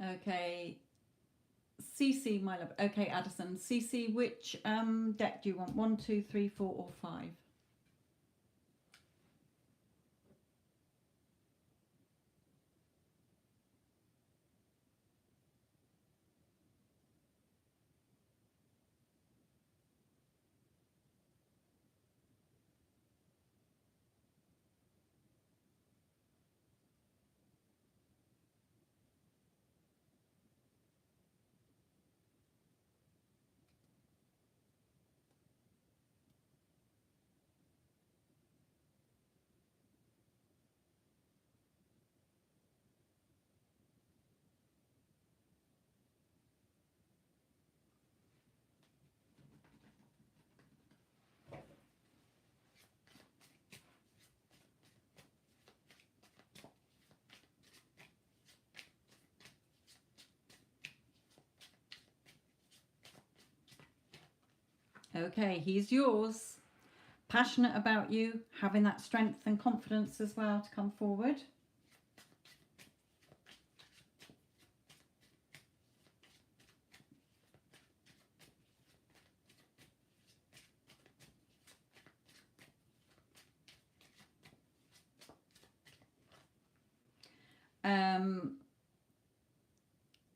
Okay, CC, my love. Okay, Addison. CC, which deck do you want? 1, 2, 3, 4, or 5? Okay, he's yours. Passionate about you, having that strength and confidence as well to come forward.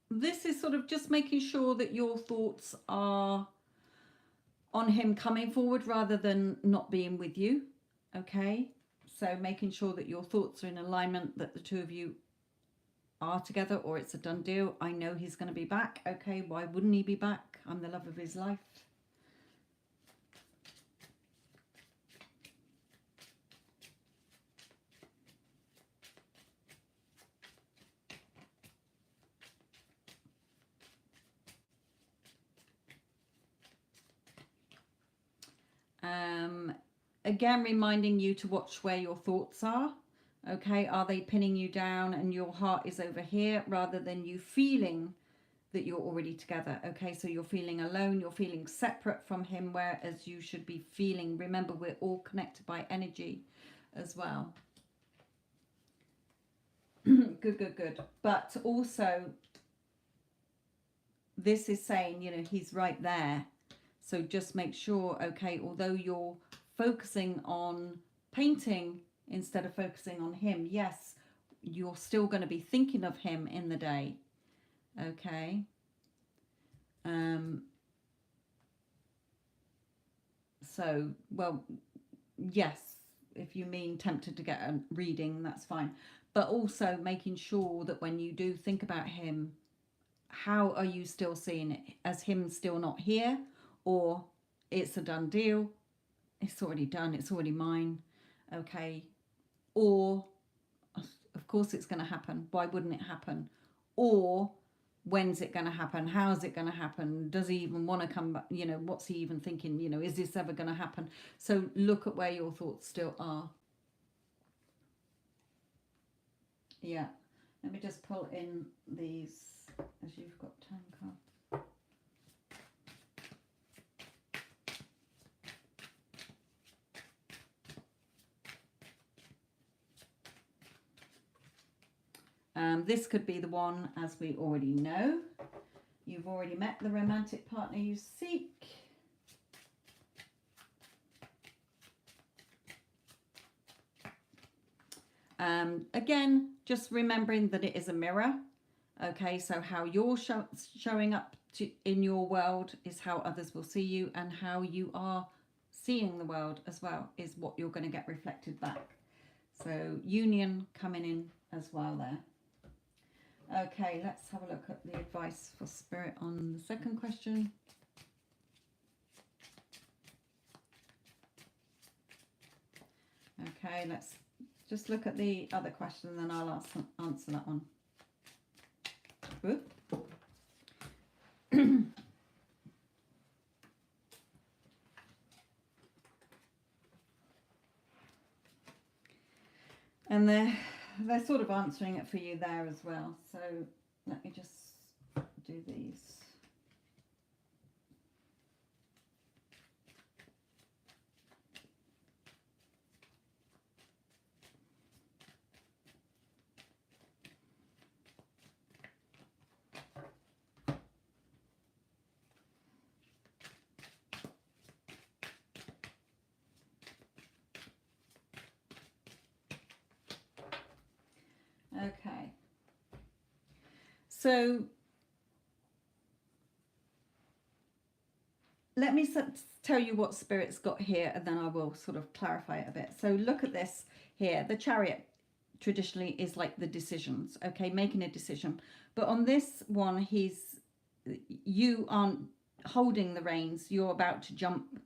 This is sort of just making sure that your thoughts are on him coming forward rather than not being with you. Okay, so making sure that your thoughts are in alignment, that the two of you are together, or it's a done deal. I know he's going to be back. Okay, why wouldn't he be back? I'm the love of his life. Again, reminding you to watch where your thoughts are. Okay, are they pinning you down and your heart is over here, rather than you feeling that you're already together? Okay, so you're feeling alone, you're feeling separate from him, whereas you should be feeling, remember, we're all connected by energy as well. Good. But also, this is saying, you know, he's right there. So just make sure, okay, although you're focusing on painting instead of focusing on him, yes, you're still going to be thinking of him in the day. Okay. So, well, yes, if you mean tempted to get a reading, that's fine. But also making sure that when you do think about him, how are you still seeing it? As him still not here, or it's a done deal, it's already done, it's already mine, okay? Or, of course it's going to happen, why wouldn't it happen? Or, when's it going to happen? How's it going to happen? Does he even want to come back? You know, what's he even thinking? You know, is this ever going to happen? So look at where your thoughts still are. Yeah, let me just pull in these as you've got 10 cards. This could be the one, as we already know. You've already met the romantic partner you seek. Again, just remembering that it is a mirror. Okay, so how you're showing up in your world is how others will see you, and how you are seeing the world as well is what you're going to get reflected back. So union coming in as well there. Okay, let's have a look at the advice for Spirit on the second question. Okay, let's just look at the other question, and then I'll answer that one. And they're sort of answering it for you there as well. So let me just do these. Okay. So let me tell you what Spirit's got here, and then I will sort of clarify it a bit. So look at this here. The Chariot traditionally is like the decisions, okay, making a decision. But on this one, you aren't holding the reins. You're about to jump.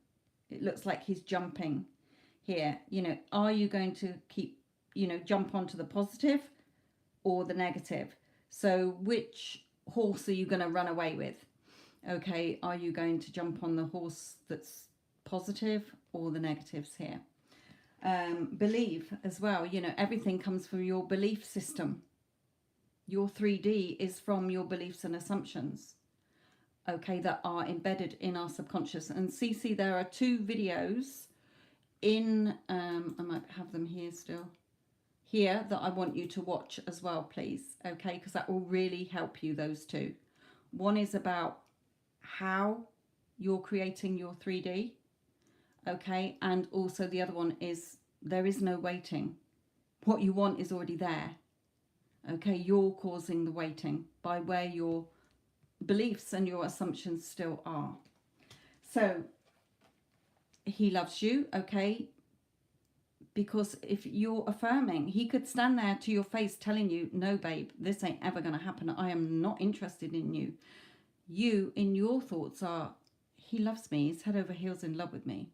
It looks like he's jumping here. You know, are you going to keep, you know, jump onto the positive or the negative? So which horse are you going to run away with? Okay, are you going to jump on the horse that's positive or the negatives here? Believe as well, you know, everything comes from your belief system. Your 3D is from your beliefs and assumptions. okay, that are embedded in our subconscious. And Cece, there are 2 videos in, I might have them here still, here, that I want you to watch as well, please, okay, because that will really help you, those 2. One is about how you're creating your 3D, okay, and also the other one is there is no waiting. What you want is already there, okay. You're causing the waiting by where your beliefs and your assumptions still are. So he loves you, okay, because if you're affirming, he could stand there to your face telling you, no babe, this ain't ever going to happen, I am not interested in you. You in your thoughts are, he loves me, he's head over heels in love with me,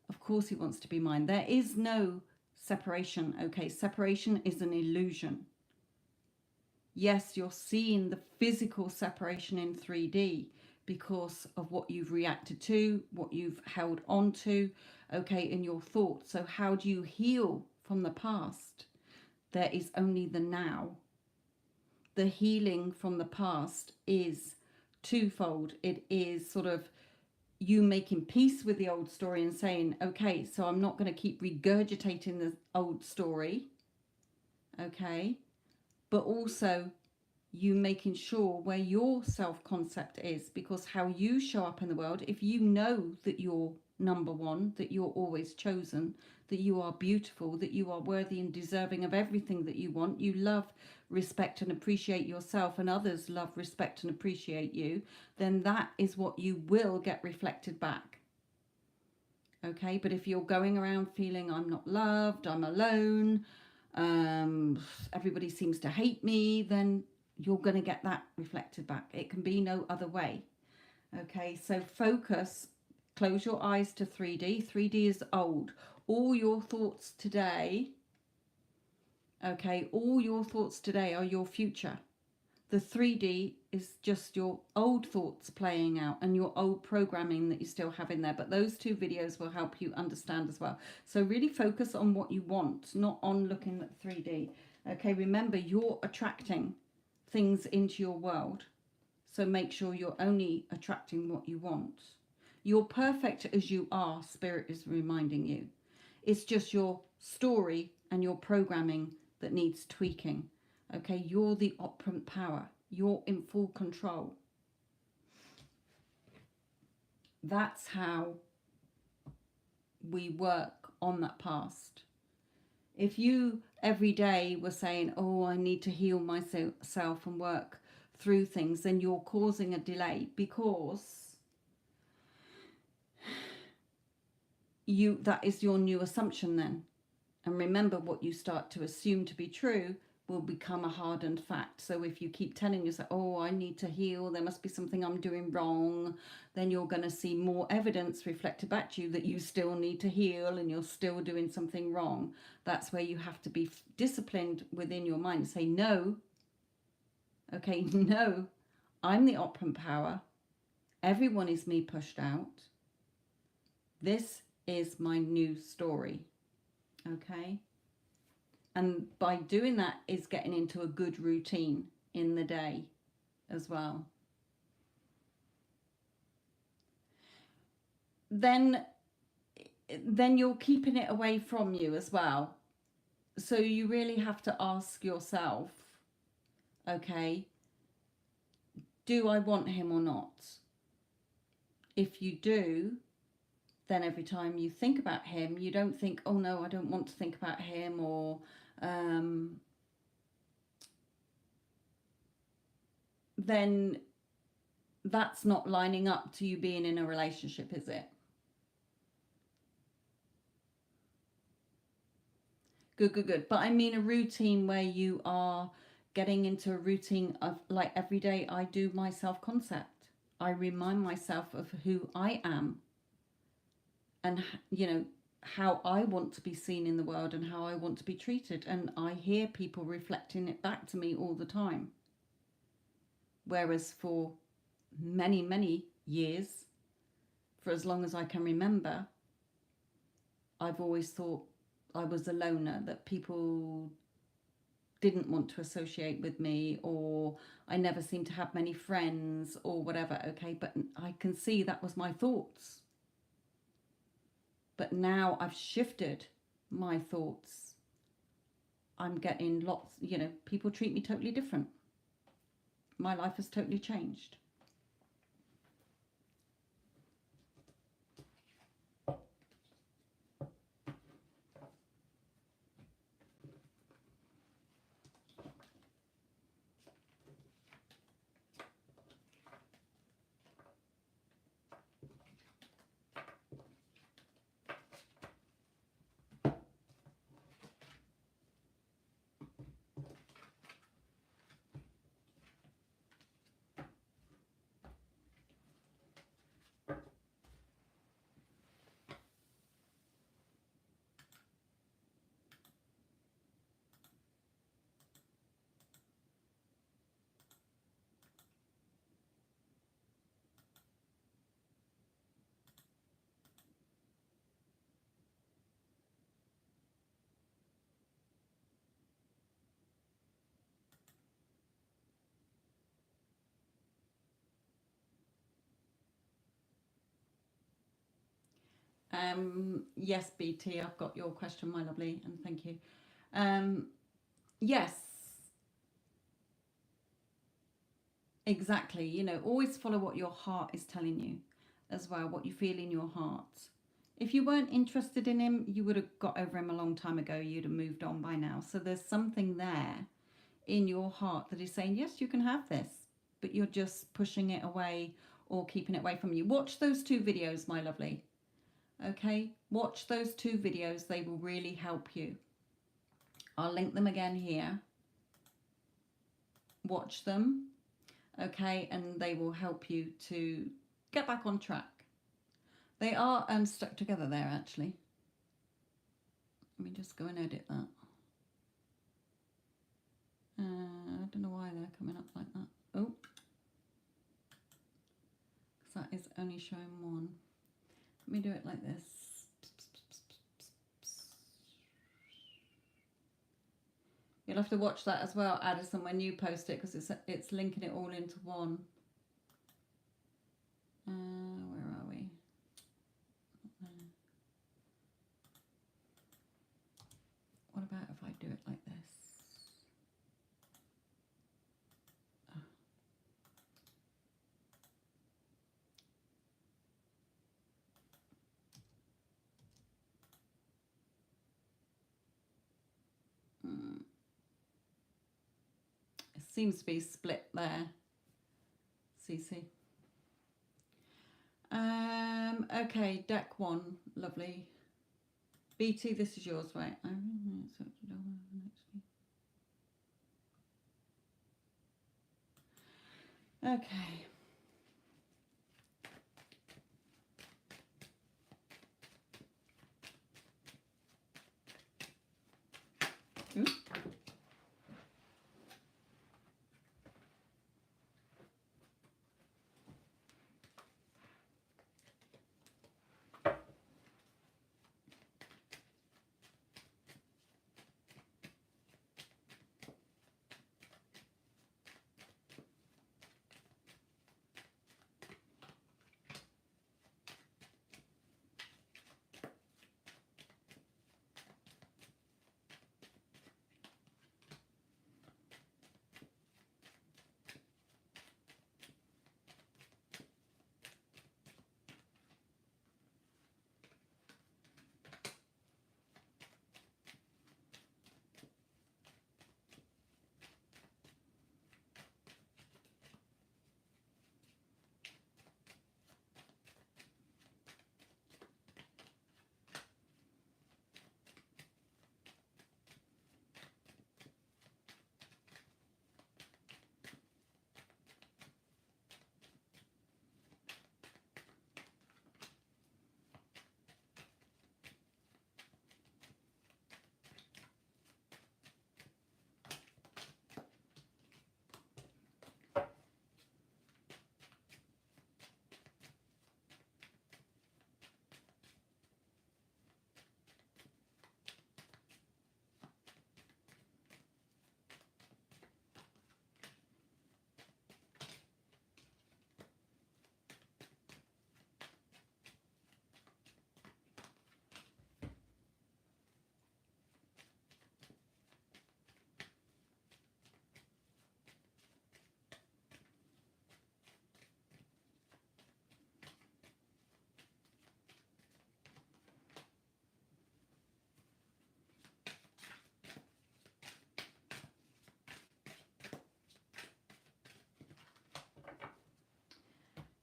of course he wants to be mine. There is no separation, okay. Separation is an illusion. Yes, you're seeing the physical separation in 3D because of what you've reacted to, what you've held on to, okay, in your thoughts. So how do you heal from the past? There is only the now. The healing from the past is twofold. It is sort of you making peace with the old story and saying, okay, so I'm not going to keep regurgitating the old story, okay, but also you making sure where your self-concept is, because how you show up in the world, if you know that you're number one, that you're always chosen, that you are beautiful, that you are worthy and deserving of everything that you want, you love, respect and appreciate yourself, and others love, respect and appreciate you, then that is what you will get reflected back. Okay, but if you're going around feeling I'm not loved, I'm alone, everybody seems to hate me, then you're going to get that reflected back. It can be no other way. Okay, so focus, close your eyes to 3D. 3D is old. All your thoughts today, okay, all your thoughts today are your future. The 3D is just your old thoughts playing out and your old programming that you still have in there. But those 2 videos will help you understand as well. So really focus on what you want, not on looking at 3D. Okay, remember, you're attracting things into your world. So make sure you're only attracting what you want. You're perfect as you are, Spirit is reminding you. It's just your story and your programming that needs tweaking. Okay, you're the operant power. You're in full control. That's how we work on that past. If you every day were saying, oh, I need to heal myself and work through things, then you're causing a delay, because that is your new assumption then. And remember, what you start to assume to be true will become a hardened fact. So if you keep telling yourself, oh, I need to heal, there must be something I'm doing wrong, then you're going to see more evidence reflected back to you that you still need to heal and you're still doing something wrong. That's where you have to be disciplined within your mind. Say, no, okay, no, I'm the operant power. Everyone is me pushed out. This is my new story. Okay. And by doing that is getting into a good routine in the day as well. Then you're keeping it away from you as well. So you really have to ask yourself, okay, do I want him or not? If you do, then every time you think about him, you don't think, oh no, I don't want to think about him, or then that's not lining up to you being in a relationship, is it? Good. But I mean a routine where you are getting into a routine of, like, every day I do my self-concept. I remind myself of who I am and, you know, how I want to be seen in the world and how I want to be treated. And I hear people reflecting it back to me all the time. Whereas for many, many years, for as long as I can remember, I've always thought I was a loner, that people didn't want to associate with me, or I never seemed to have many friends or whatever. Okay, but I can see that was my thoughts. But now I've shifted my thoughts. I'm getting lots, you know, people treat me totally different. My life has totally changed. Yes, BT, I've got your question, my lovely, and thank you. Yes, exactly. You know, always follow what your heart is telling you as well, what you feel in your heart. If you weren't interested in him, you would have got over him a long time ago. You'd have moved on by now. So there's something there in your heart that is saying, yes, you can have this, but you're just pushing it away or keeping it away from you. Watch those 2 videos, my lovely. Okay, watch those 2 videos. They will really help you. I'll link them again here. Watch them, okay, and they will help you to get back on track. They are stuck together there, actually. Let me just go and edit that. I don't know why they're coming up like that. Oh, because that is only showing one. Let me do it like this. You'll have to watch that as well, Addison, when you post it, because it's linking it all into one. Where are we? What about if I do it like this? It seems to be split there, CC. Okay, deck 1, lovely. BT, this is yours, right? Okay. Ooh.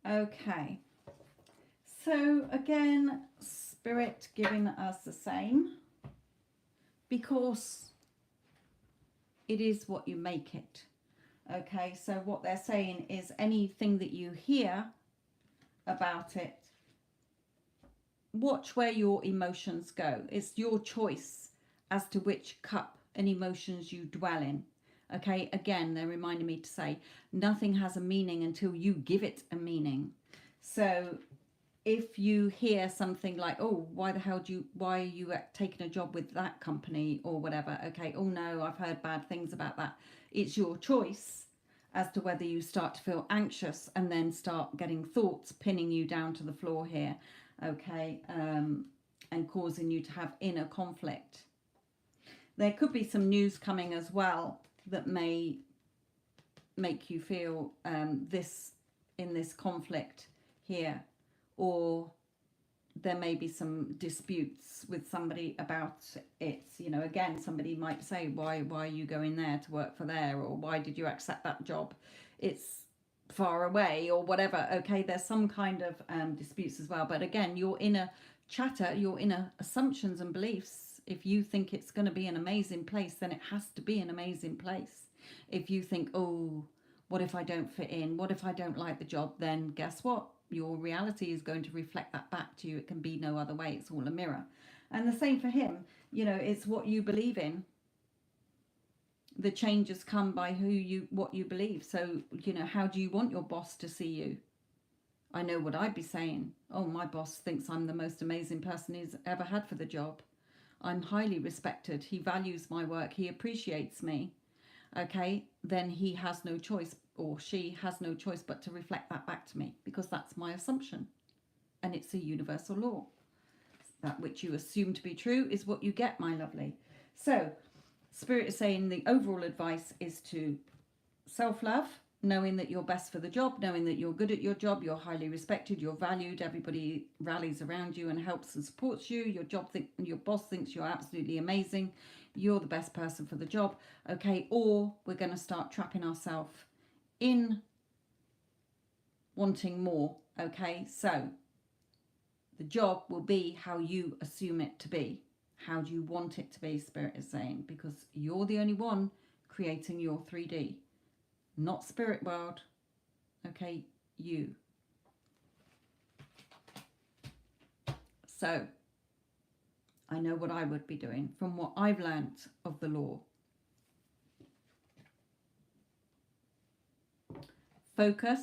Okay. So again, Spirit giving us the same, because it is what you make it. Okay, so what they're saying is anything that you hear about it, watch where your emotions go. It's your choice as to which cup and emotions you dwell in. Okay, again, they're reminding me to say nothing has a meaning until you give it a meaning. So if you hear something like, oh, why are you taking a job with that company or whatever? Okay, oh no, I've heard bad things about that. It's your choice as to whether you start to feel anxious and then start getting thoughts pinning you down to the floor here. Okay, and causing you to have inner conflict. There could be some news coming as well that may make you feel this conflict here, or there may be some disputes with somebody about it. You know, again, somebody might say, why are you going there to work for there, or why did you accept that job? It's far away, or whatever. Okay, there's some kind of disputes as well. But again, your inner chatter, your inner assumptions and beliefs, if you think it's going to be an amazing place, then it has to be an amazing place. If you think, oh, what if I don't fit in? What if I don't like the job? Then guess what? Your reality is going to reflect that back to you. It can be no other way. It's all a mirror. And the same for him. You know, it's what you believe in. The changes come by what you believe. So, you know, how do you want your boss to see you? I know what I'd be saying. Oh, my boss thinks I'm the most amazing person he's ever had for the job. I'm highly respected. He values my work. He appreciates me. Okay, then he has no choice, or she has no choice but to reflect that back to me, because that's my assumption. And it's a universal law. That which you assume to be true is what you get, my lovely. So, Spirit is saying the overall advice is to self-love, knowing that you're best for the job, knowing that you're good at your job, you're highly respected, you're valued, everybody rallies around you and helps and supports you, your boss thinks you're absolutely amazing, you're the best person for the job. Okay, or we're going to start trapping ourselves in wanting more. Okay, so the job will be how you assume it to be. How do you want it to be, Spirit is saying, because you're the only one creating your 3D. Not spirit world. Okay, you. So, I know what I would be doing from what I've learnt of the law. Focus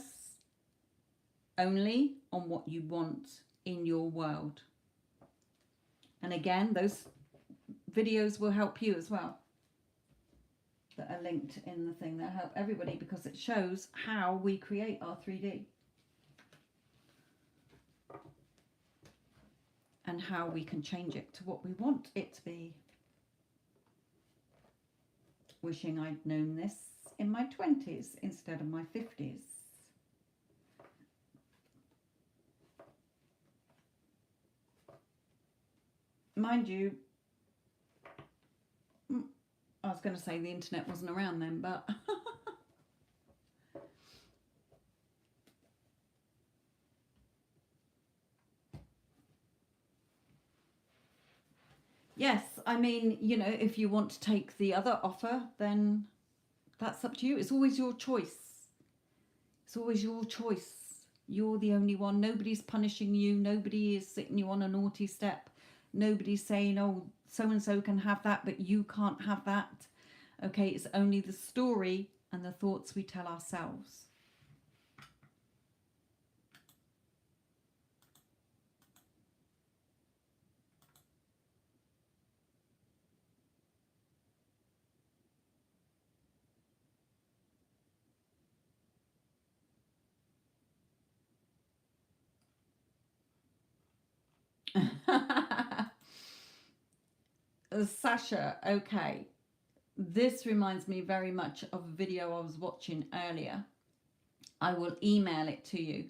only on what you want in your world. And again, those videos will help you as well, that are linked in the thing. They'll help everybody, because it shows how we create our 3D and how we can change it to what we want it to be. Wishing I'd known this in my 20s instead of my 50s. Mind you, I was going to say the internet wasn't around then, but yes, I mean, you know, if you want to take the other offer, then that's up to you. It's always your choice. It's always your choice. You're the only one. Nobody's punishing you. Nobody is sitting you on a naughty step. Nobody's saying, oh, so-and-so can have that, but you can't have that. Okay, it's only the story and the thoughts we tell ourselves. Sasha, okay. This reminds me very much of a video I was watching earlier. I will email it to you.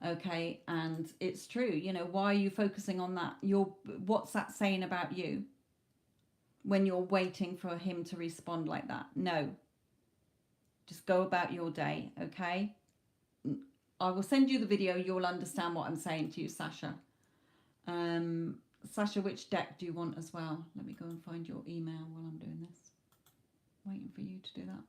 Okay, and it's true. You know, why are you focusing on that? What's that saying about you when you're waiting for him to respond like that? No. Just go about your day, okay? I will send you the video. You'll understand what I'm saying to you, Sasha. Sasha, which deck do you want as well? Let me go and find your email while I'm doing this. Waiting for you to do that.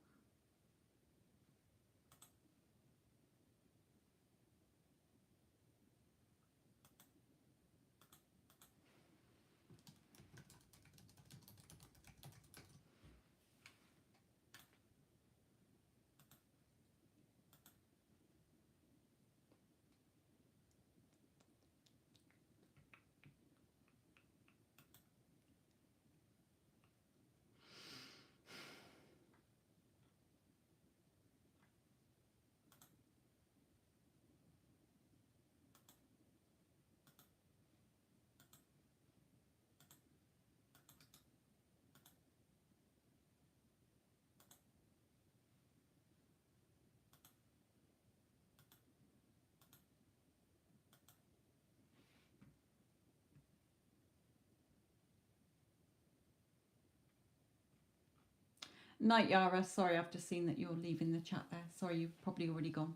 Night, Yara. Sorry, I've just seen that you're leaving the chat there. Sorry, you've probably already gone.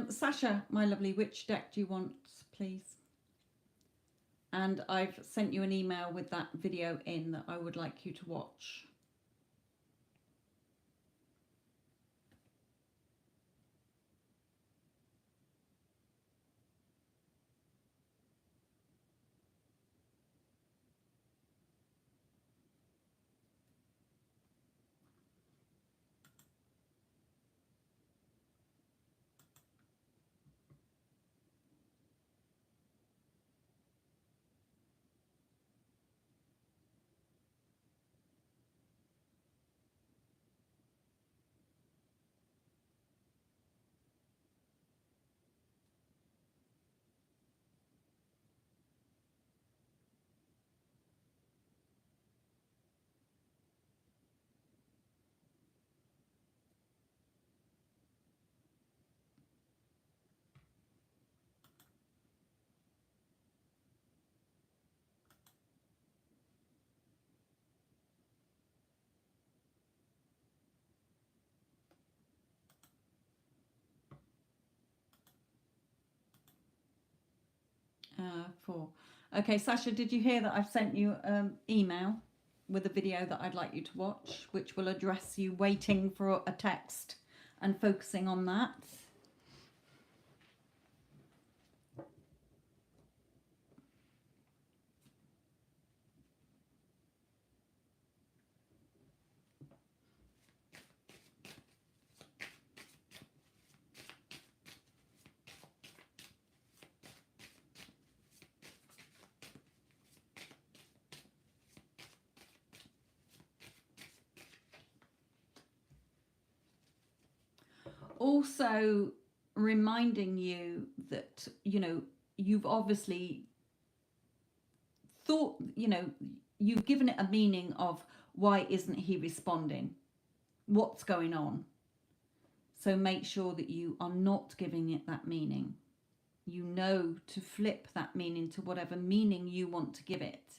Sasha, my lovely, which deck do you want, please? And I've sent you an email with that video in that I would like you to watch. Four. Okay, Sasha, did you hear that I've sent you email with a video that I'd like you to watch, which will address you waiting for a text and focusing on that? Also reminding you that, you know, you've obviously thought, you know, you've given it a meaning of why isn't he responding? What's going on? So make sure that you are not giving it that meaning. You know to flip that meaning to whatever meaning you want to give it.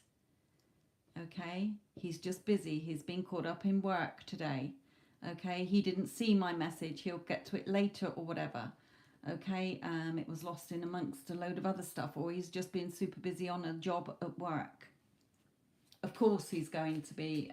Okay? He's just busy. He's been caught up in work today. Okay? He didn't see my message. He'll get to it later or whatever. Okay? It was lost in amongst a load of other stuff, or he's just been super busy on a job at work. Of course he's going to be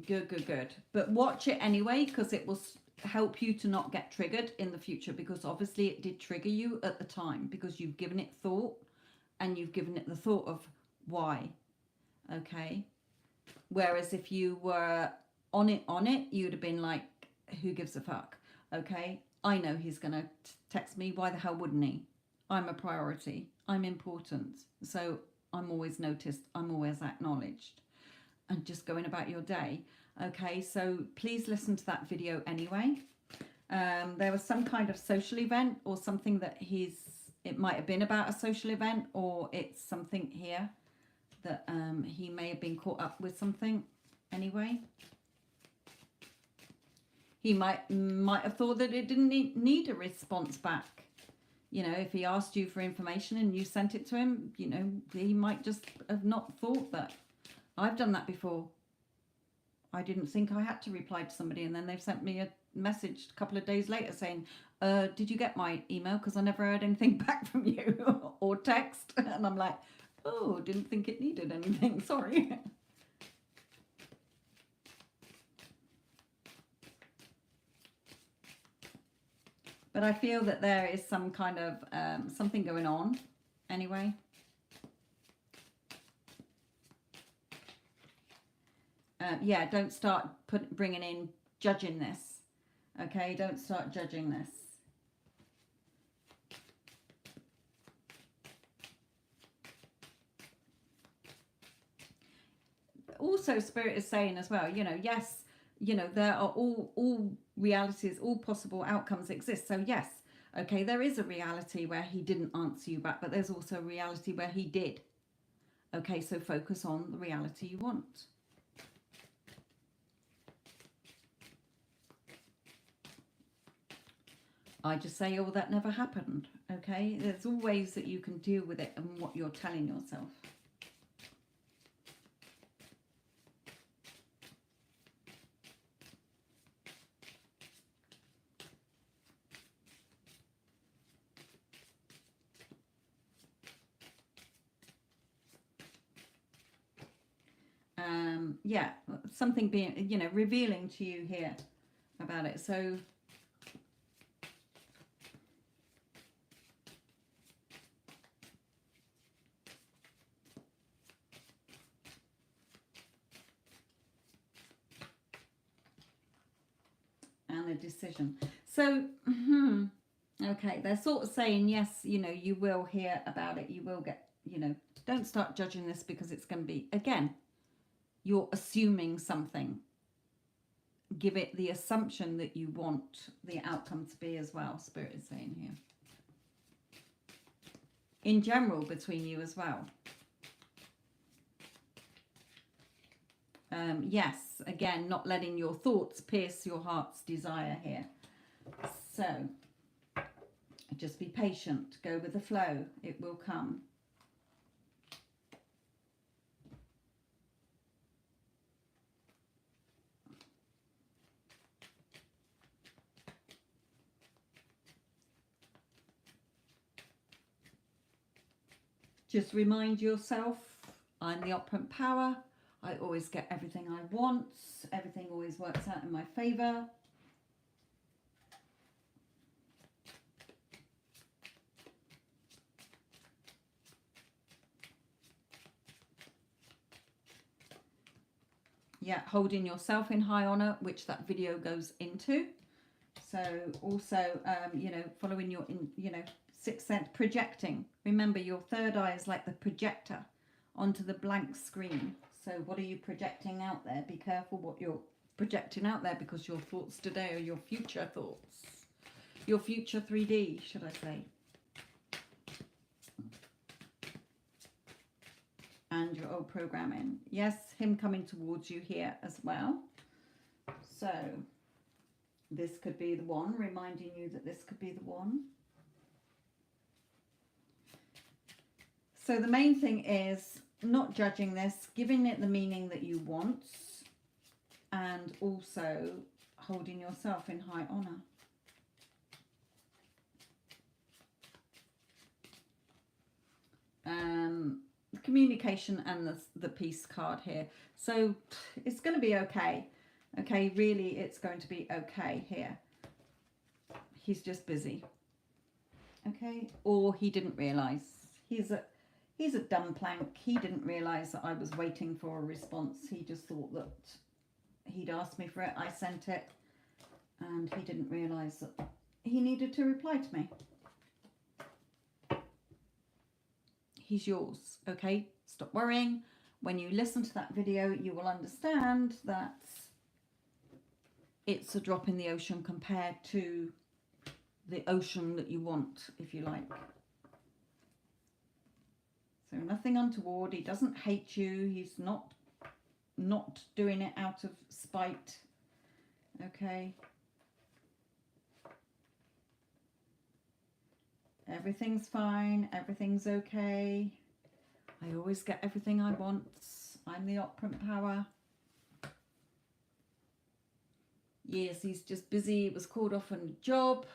good. But watch it anyway, because it will help you to not get triggered in the future, because obviously it did trigger you at the time because you've given it thought and you've given it the thought of why. Okay? Whereas if you were on it, you'd have been like, who gives a fuck? Okay? I know he's going to text me. Why the hell wouldn't he? I'm a priority. I'm important. So I'm always noticed. I'm always acknowledged. And just going about your day. Okay, so please listen to that video anyway. There was some kind of social event or something that it might have been about a social event, or it's something here that he may have been caught up with something anyway. He might have thought that it didn't need a response back. You know, if he asked you for information and you sent it to him, you know, he might just have not thought that. I've done that before. I didn't think I had to reply to somebody, and then they've sent me a message a couple of days later saying, did you get my email? Because I never heard anything back from you or text. And I'm like, oh, didn't think it needed anything. Sorry. But I feel that there is some kind of something going on anyway. Yeah, don't start bringing in judging this. Okay, don't start judging this. Also, Spirit is saying as well, you know, yes, you know, there are all realities, all possible outcomes exist. So yes, okay, there is a reality where he didn't answer you back, but there's also a reality where he did. Okay, so focus on the reality you want. I just say, oh, that never happened. Okay, there's all ways that you can deal with it and what you're telling yourself. Yeah, something being, you know, revealing to you here about it. So and a decision. So okay, they're sort of saying, yes, you know, you will hear about it, you will get, you know, don't start judging this because it's going to be, again, you're assuming something. Give it the assumption that you want the outcome to be as well, Spirit is saying here. In general, between you as well. Yes, again, not letting your thoughts pierce your heart's desire here. So, just be patient. Go with the flow. It will come. Just remind yourself, I'm the operant power. I always get everything I want. Everything always works out in my favour. Yeah, holding yourself in high honour, which that video goes into. So also, you know, following your, you know, sixth sense, projecting. Remember, your third eye is like the projector onto the blank screen. So what are you projecting out there? Be careful what you're projecting out there, because your thoughts today are your future thoughts. Your future 3D, should I say. And your old programming. Yes, him coming towards you here as well. So this could be the one, reminding you that this could be the one. So the main thing is not judging this, giving it the meaning that you want, and also holding yourself in high honour. Communication and the peace card here. So it's going to be okay. Okay, really, it's going to be okay here. He's just busy. Okay, or he didn't realise. He's a dumb plank. He didn't realise that I was waiting for a response. He just thought that he'd asked me for it. I sent it, and he didn't realise that he needed to reply to me. He's yours, okay? Stop worrying. When you listen to that video, you will understand that it's a drop in the ocean compared to the ocean that you want, if you like. So nothing untoward. He doesn't hate you. He's not doing it out of spite, okay? Everything's fine. Everything's okay. I always get everything I want. I'm the operant power. Yes, he's just busy. Was called off on a job.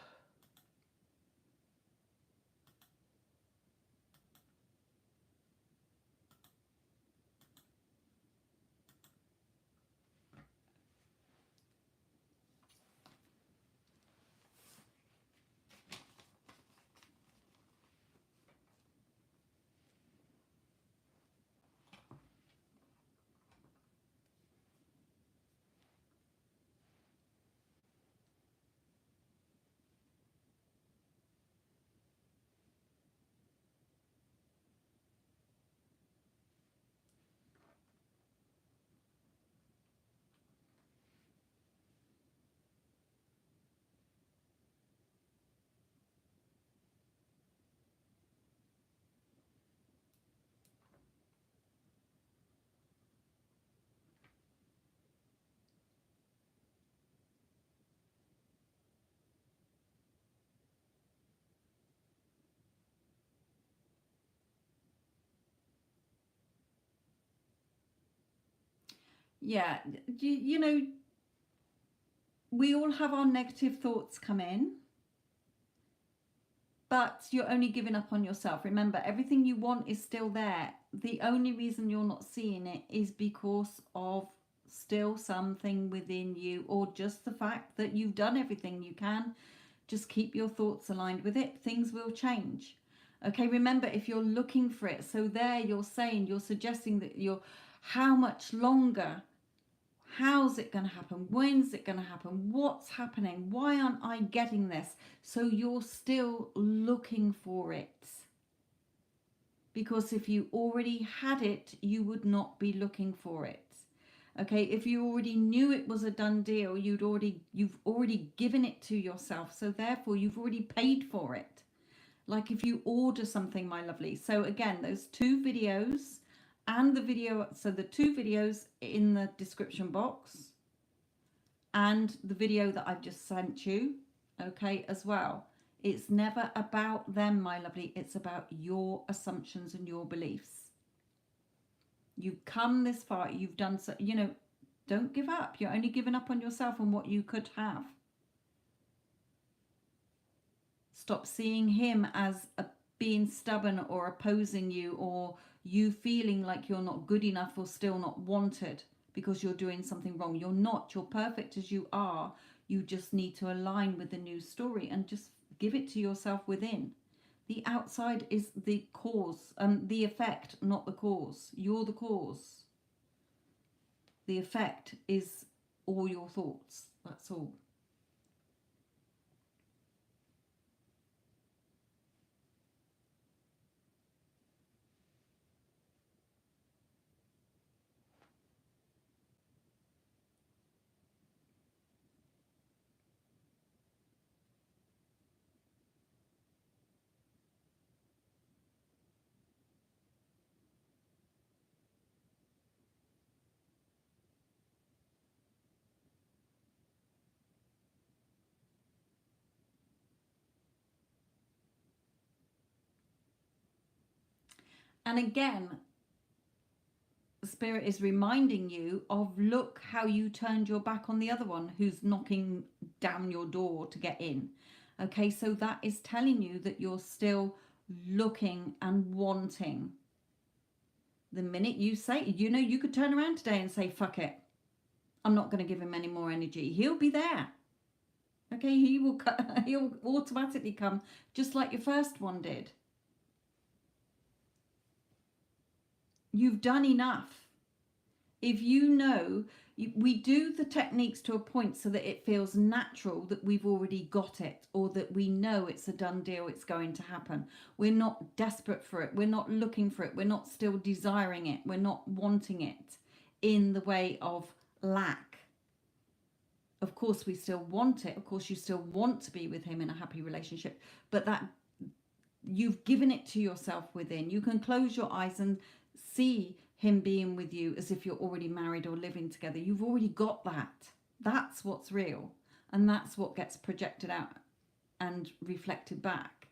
Yeah, you know, we all have our negative thoughts come in, but you're only giving up on yourself. Remember, everything you want is still there. The only reason you're not seeing it is because of still something within you, or just the fact that you've done everything you can. Just keep your thoughts aligned with it. Things will change. Okay, remember, if you're looking for it, so there you're saying, you're suggesting that you're, how much longer? How's it going to happen? When's it going to happen? What's happening? Why aren't I getting this? So you're still looking for it. Because if you already had it, you would not be looking for it. Okay, if you already knew it was a done deal, you've already given it to yourself. So therefore, you've already paid for it. Like if you order something, my lovely. So again, those two videos and the video, so the two videos in the description box and the video that I've just sent you, okay, as well. It's never about them, my lovely. It's about your assumptions and your beliefs. You've come this far. You've done so, you know, don't give up. You're only giving up on yourself and what you could have. Stop seeing him as being stubborn or opposing you, or you feeling like you're not good enough or still not wanted because you're doing something wrong. You're not. You're perfect as you are. You just need to align with the new story and just give it to yourself within. The outside is the cause, the effect, not the cause. You're the cause. The effect is all your thoughts. That's all. And again, Spirit is reminding you of, look how you turned your back on the other one who's knocking down your door to get in. Okay, so that is telling you that you're still looking and wanting. The minute you say, you know, you could turn around today and say, fuck it, I'm not going to give him any more energy. He'll be there. Okay, he'll automatically come, just like your first one did. You've done enough. If you know, we do the techniques to a point so that it feels natural that we've already got it, or that we know it's a done deal, it's going to happen. We're not desperate for it. We're not looking for it. We're not still desiring it. We're not wanting it in the way of lack. Of course, we still want it. Of course, you still want to be with him in a happy relationship, but that you've given it to yourself within. You can close your eyes and see him being with you as if you're already married or living together. You've already got that. That's what's real. And that's what gets projected out and reflected back.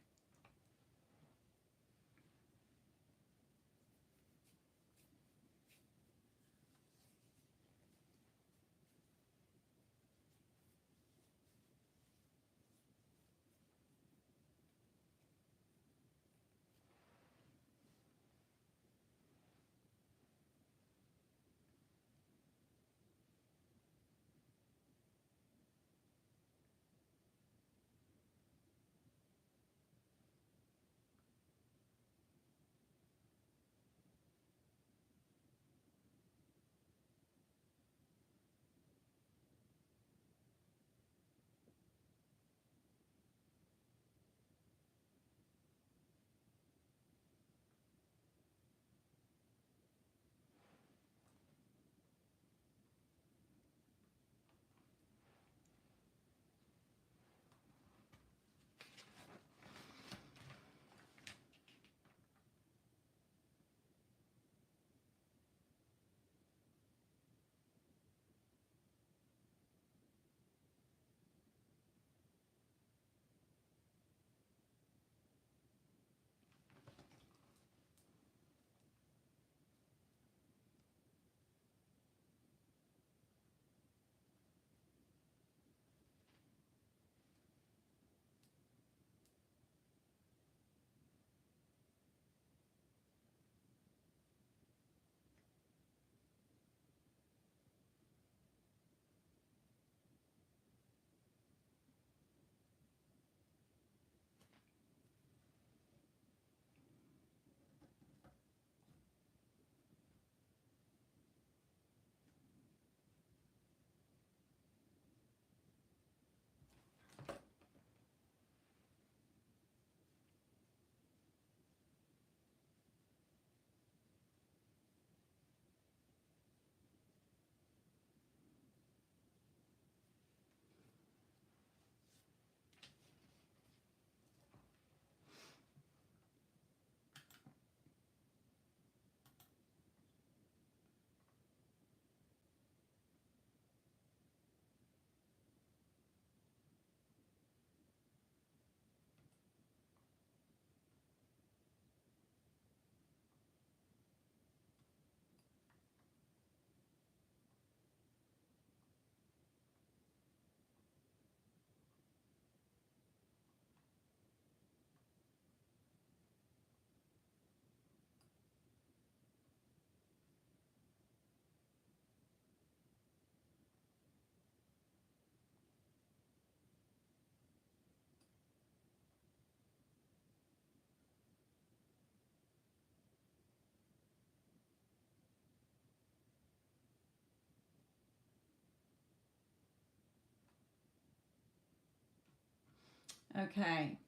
Okay.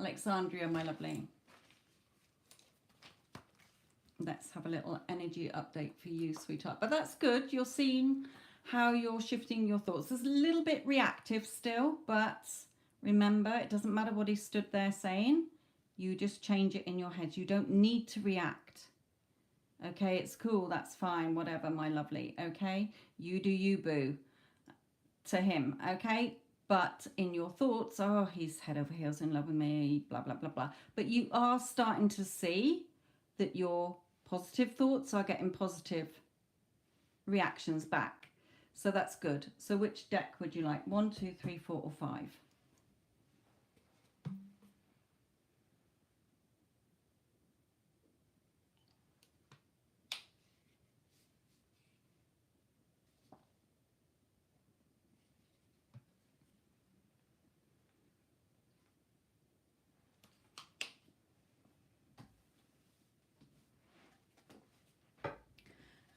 Alexandria, my lovely. Let's have a little energy update for you, sweetheart. But that's good. You're seeing how you're shifting your thoughts. It's a little bit reactive still, but remember, it doesn't matter what he stood there saying. You just change it in your head. You don't need to react. Okay, it's cool. That's fine. Whatever, my lovely. Okay, you do you, boo, to him. Okay, but in your thoughts, oh, he's head over heels in love with me, blah, blah, blah, blah. But you are starting to see that your positive thoughts are getting positive reactions back. So that's good. So which deck would you like? 1, 2, 3, 4, or 5?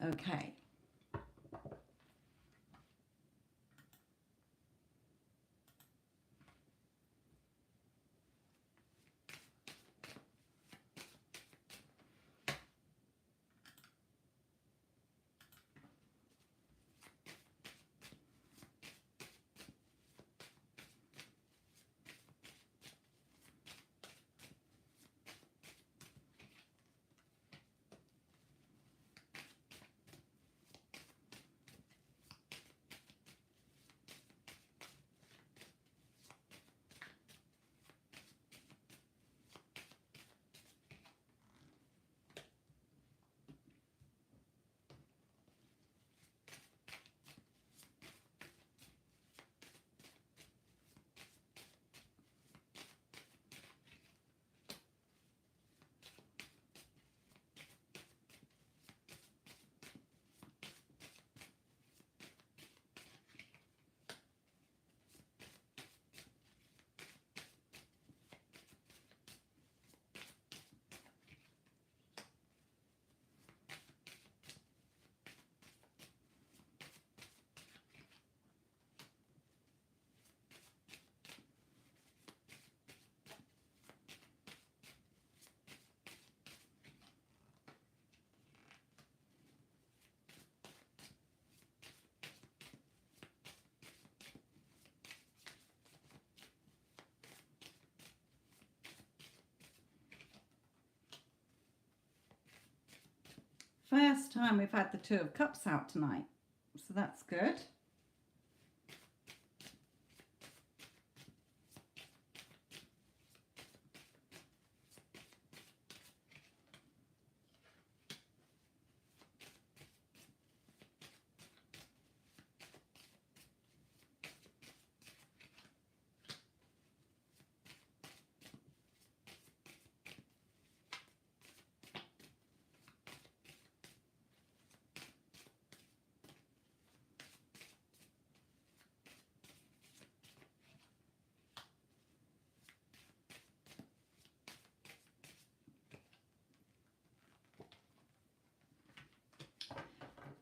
Okay. First time we've had the Two of Cups out tonight, so that's good.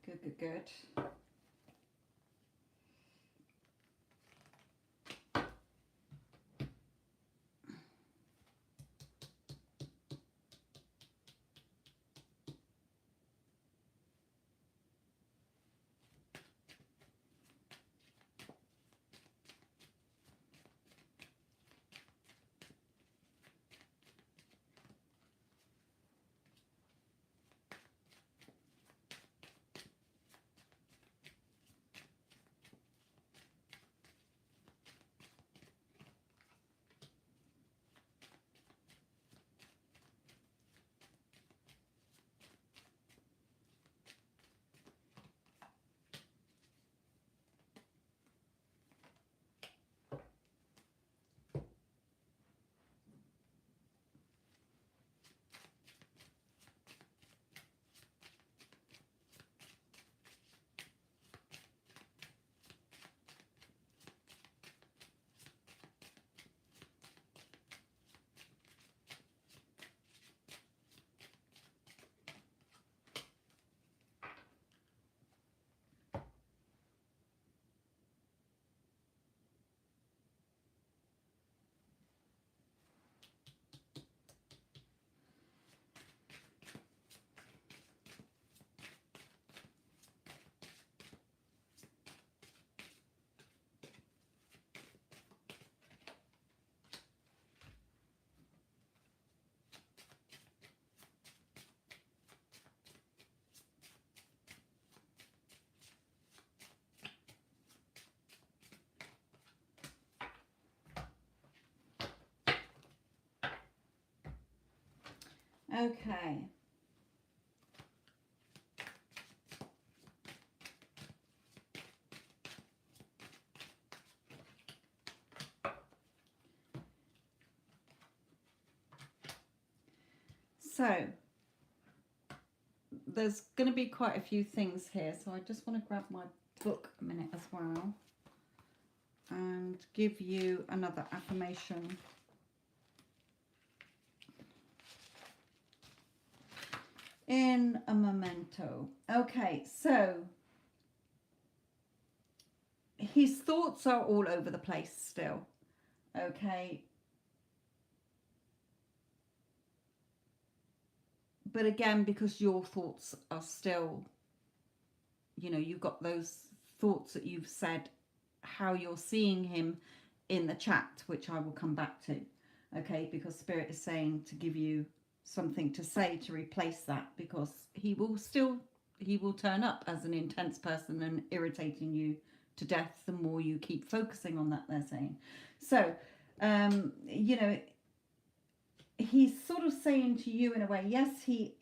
Good, good, good. Okay. So there's going to be quite a few things here, so I just want to grab my book a minute as well and give you another affirmation. In a memento. Okay, so his thoughts are all over the place still. Okay. But again, because your thoughts are still, you've got those thoughts that you've said, how you're seeing him in the chat, which I will come back to. Okay, because Spirit is saying to give you something to say to replace that, because he will turn up as an intense person and irritating you to death the more you keep focusing on that, they're saying. So, he's sort of saying to you in a way, yes, he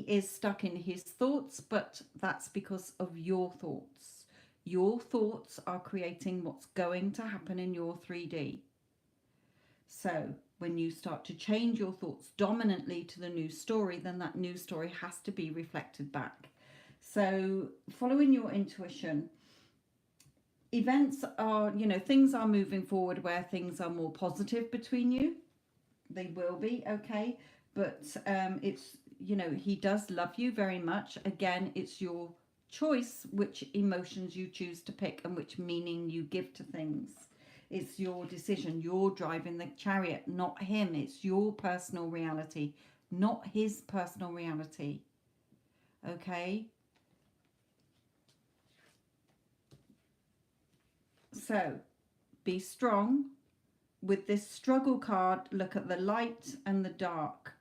is stuck in his thoughts, but that's because of your thoughts. Your thoughts are creating what's going to happen in your 3D. So when you start to change your thoughts dominantly to the new story, then that new story has to be reflected back. So following your intuition, events are, things are moving forward where things are more positive between you. They will be, okay, but it's, he does love you very much. Again, it's your choice which emotions you choose to pick and which meaning you give to things. It's your decision. You're driving the chariot, not him. It's your personal reality, not his personal reality. Okay, so be strong. With this struggle card, look at the light and the dark.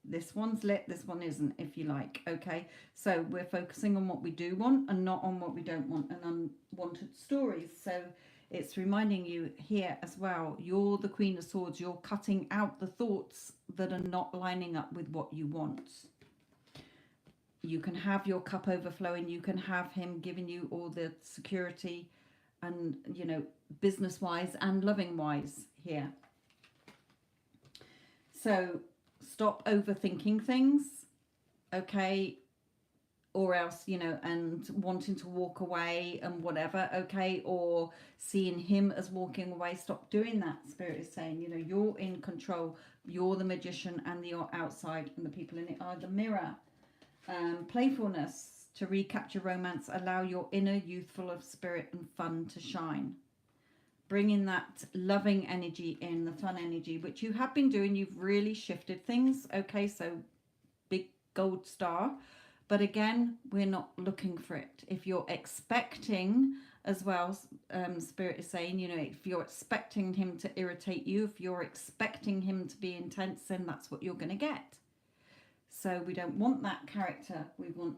This one's lit, this one isn't, if you like. Okay, so we're focusing on what we do want and not on what we don't want and unwanted stories. So it's reminding you here as well, you're the Queen of Swords. You're cutting out the thoughts that are not lining up with what you want. You can have your cup overflowing. You can have him giving you all the security and, business wise and loving wise here. So stop overthinking things, okay, or else, and wanting to walk away and whatever, okay, or seeing him as walking away. Stop doing that. Spirit is saying, you're in control. You're the magician and the outside, and the people in it are the mirror. Playfulness. To recapture romance, allow your inner youthful of spirit and fun to shine. Bringing that loving energy in, the fun energy, which you have been doing. You've really shifted things. Okay, so big gold star. But again, we're not looking for it. If you're expecting as well, Spirit is saying, if you're expecting him to irritate you, if you're expecting him to be intense, then that's what you're going to get. So we don't want that character. We want,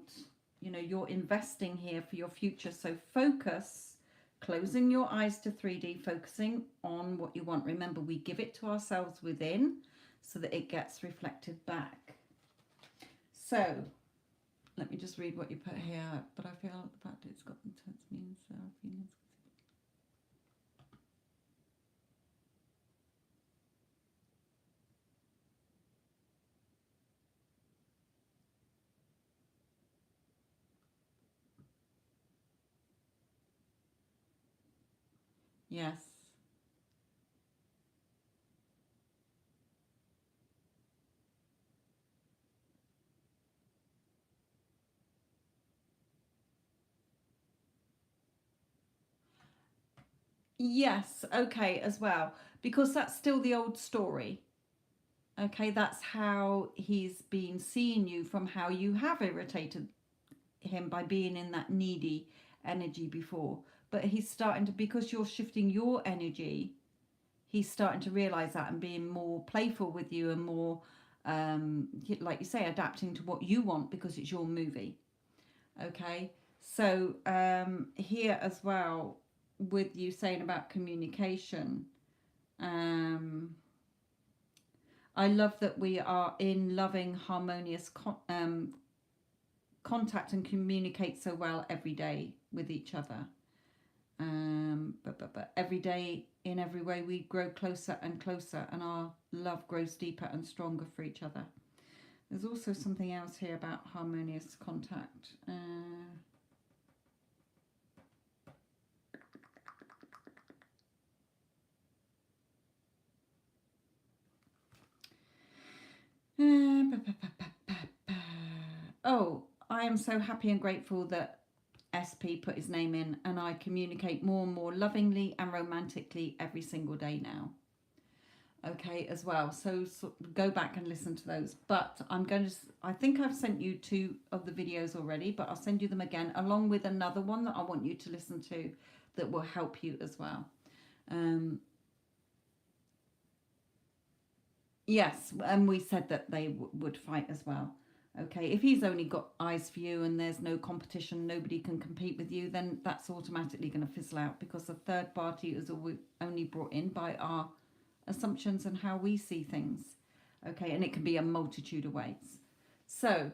you're investing here for your future. So focus, closing your eyes to 3D, focusing on what you want. Remember, we give it to ourselves within so that it gets reflected back. So let me just read what you put here. But I feel the fact it's got intense means feelings. Yes. Yes, okay, as well. Because that's still the old story. Okay, that's how he's been seeing you from how you have irritated him by being in that needy energy before. But he's starting to, because you're shifting your energy, he's starting to realize that and being more playful with you and more, like you say, adapting to what you want because it's your movie. Okay, so here as well, with you saying about communication, I love that we are in loving, harmonious contact and communicate so well every day with each other. But every day, in every way, we grow closer and closer, and our love grows deeper and stronger for each other. There's also something else here about harmonious contact. Oh, I am so happy and grateful that SP put his name in, and I communicate more and more lovingly and romantically every single day now. Okay, as well. So go back and listen to those. But I think I've sent you 2 of the videos already, but I'll send you them again along with another one that I want you to listen to that will help you as well. Yes, and we said that they would fight as well. Okay, if he's only got eyes for you and there's no competition, nobody can compete with you, then that's automatically going to fizzle out, because the third party is only brought in by our assumptions and how we see things. Okay, and it can be a multitude of ways. So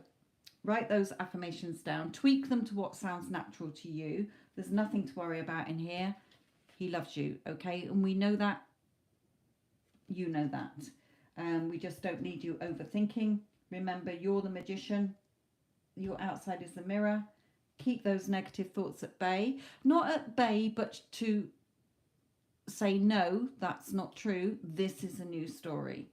write those affirmations down, tweak them to what sounds natural to you. There's nothing to worry about in here. He loves you, okay? And we know that. You know that. We just don't need you overthinking. Remember, you're the magician. Your outside is the mirror. Keep those negative thoughts at bay. Not at bay, but to say, no, that's not true. This is a new story.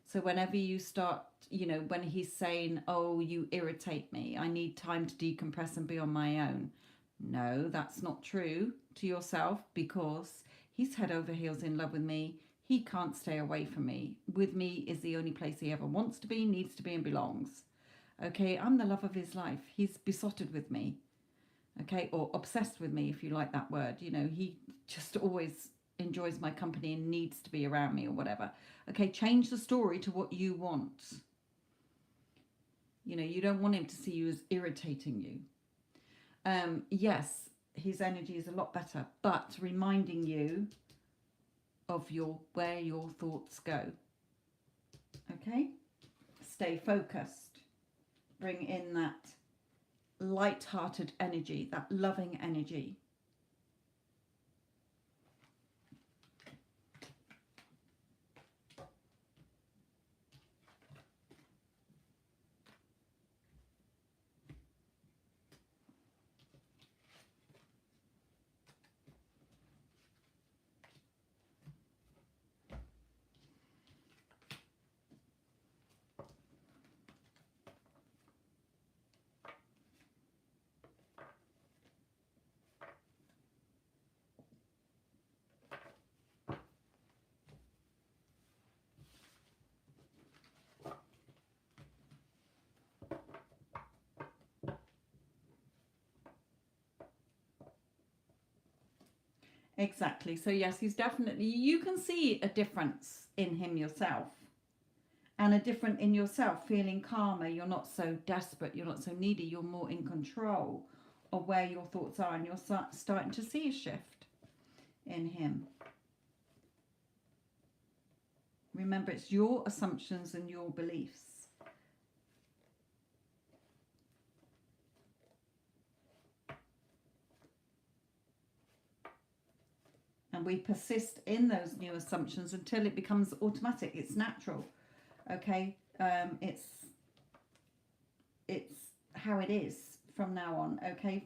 So whenever you start, when he's saying, oh, you irritate me, I need time to decompress and be on my own. No, that's not true to yourself, because he's head over heels in love with me. He can't stay away from me. With me is the only place he ever wants to be, needs to be, and belongs. Okay, I'm the love of his life. He's besotted with me. Okay, or obsessed with me, if you like that word. He just always enjoys my company and needs to be around me, or whatever. Okay, change the story to what you want. You don't want him to see you as irritating you. Yes, his energy is a lot better, but reminding you of where your thoughts go. Okay, stay focused. Bring in that light-hearted energy, that loving energy. Exactly. So yes, you can see a difference in him yourself, and a different in yourself, feeling calmer. You're not so desperate, you're not so needy, you're more in control of where your thoughts are, and you're starting to see a shift in him. Remember, it's your assumptions and your beliefs. And we persist in those new assumptions until it becomes automatic. It's natural. Okay, it's how it is from now on. Okay.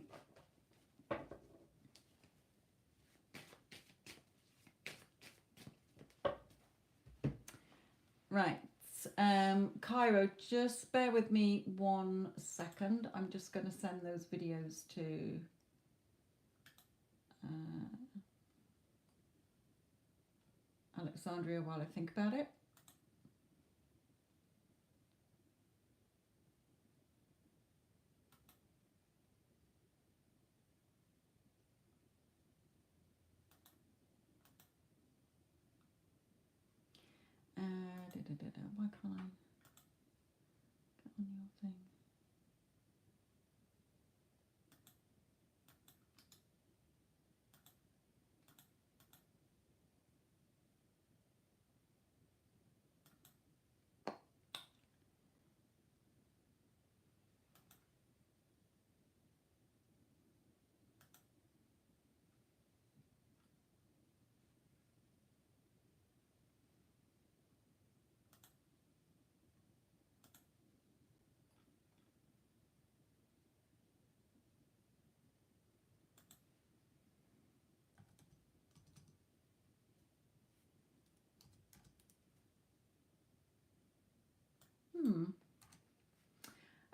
Right. Cairo, just bear with me 1 second. I'm just going to send those videos to Alexandria while I think about it. Why can't I get on your thing?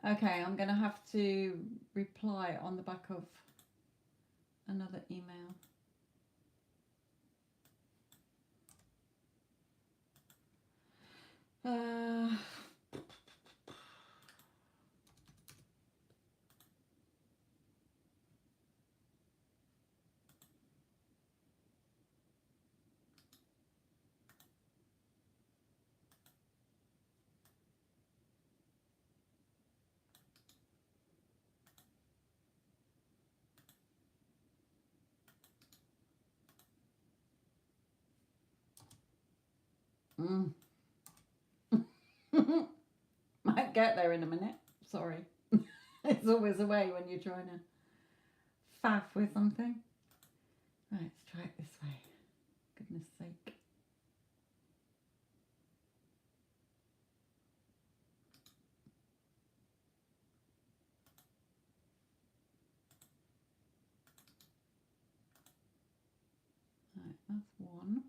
Okay, I'm going to have to reply on the back of another email. Might get there in a minute. Sorry. It's always a way when you're trying to faff with something. Right, let's try it this way. Goodness sake. Right, that's one.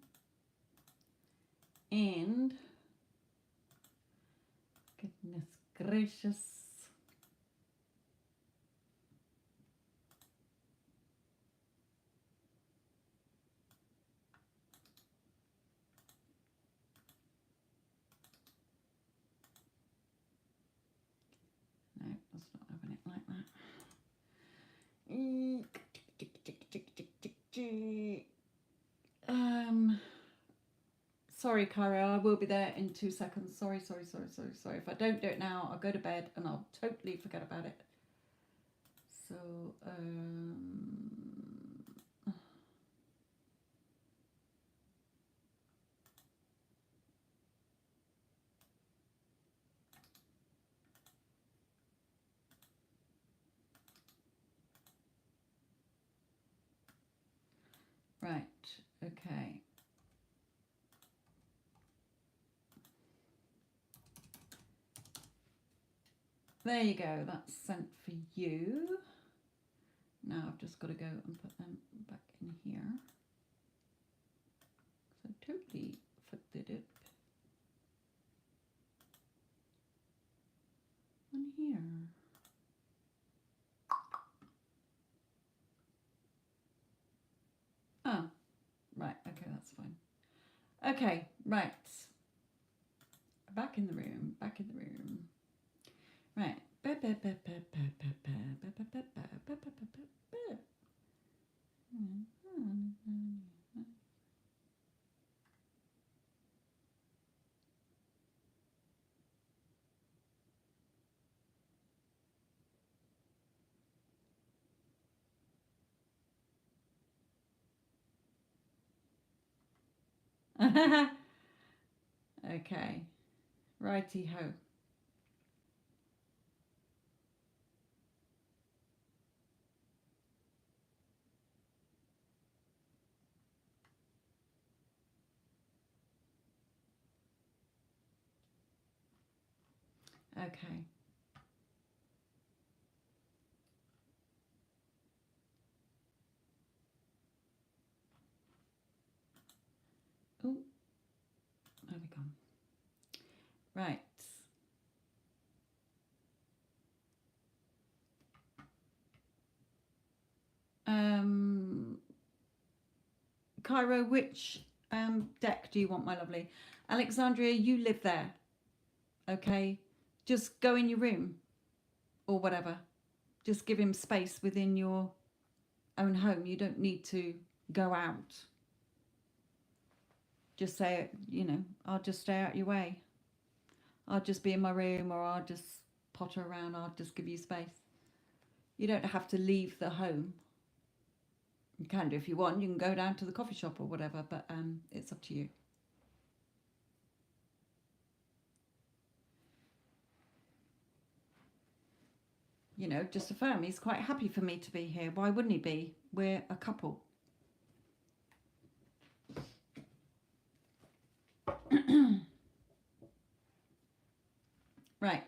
And goodness gracious. No, that's not having it like that. Sorry, Cara, I will be there in 2 seconds. Sorry. If I don't do it now, I'll go to bed and I'll totally forget about it. So, right, okay. There you go, that's sent for you. Now I've just got to go and put them back in here. So totally fucked it up. On here. Oh, right, okay, that's fine. Okay, right. Back in the room. Right. Okay. Righty ho. Okay. Oh, there we go. Right. Cairo, which deck do you want, my lovely? Alexandria, you live there. Okay. Just go in your room or whatever. Just give him space within your own home. You don't need to go out. Just say, I'll just stay out your way. I'll just be in my room, or I'll just potter around. I'll just give you space. You don't have to leave the home. You can do if you want. You can go down to the coffee shop or whatever, but it's up to you. Just affirm he's quite happy for me to be here. Why wouldn't he be? We're a couple. Right.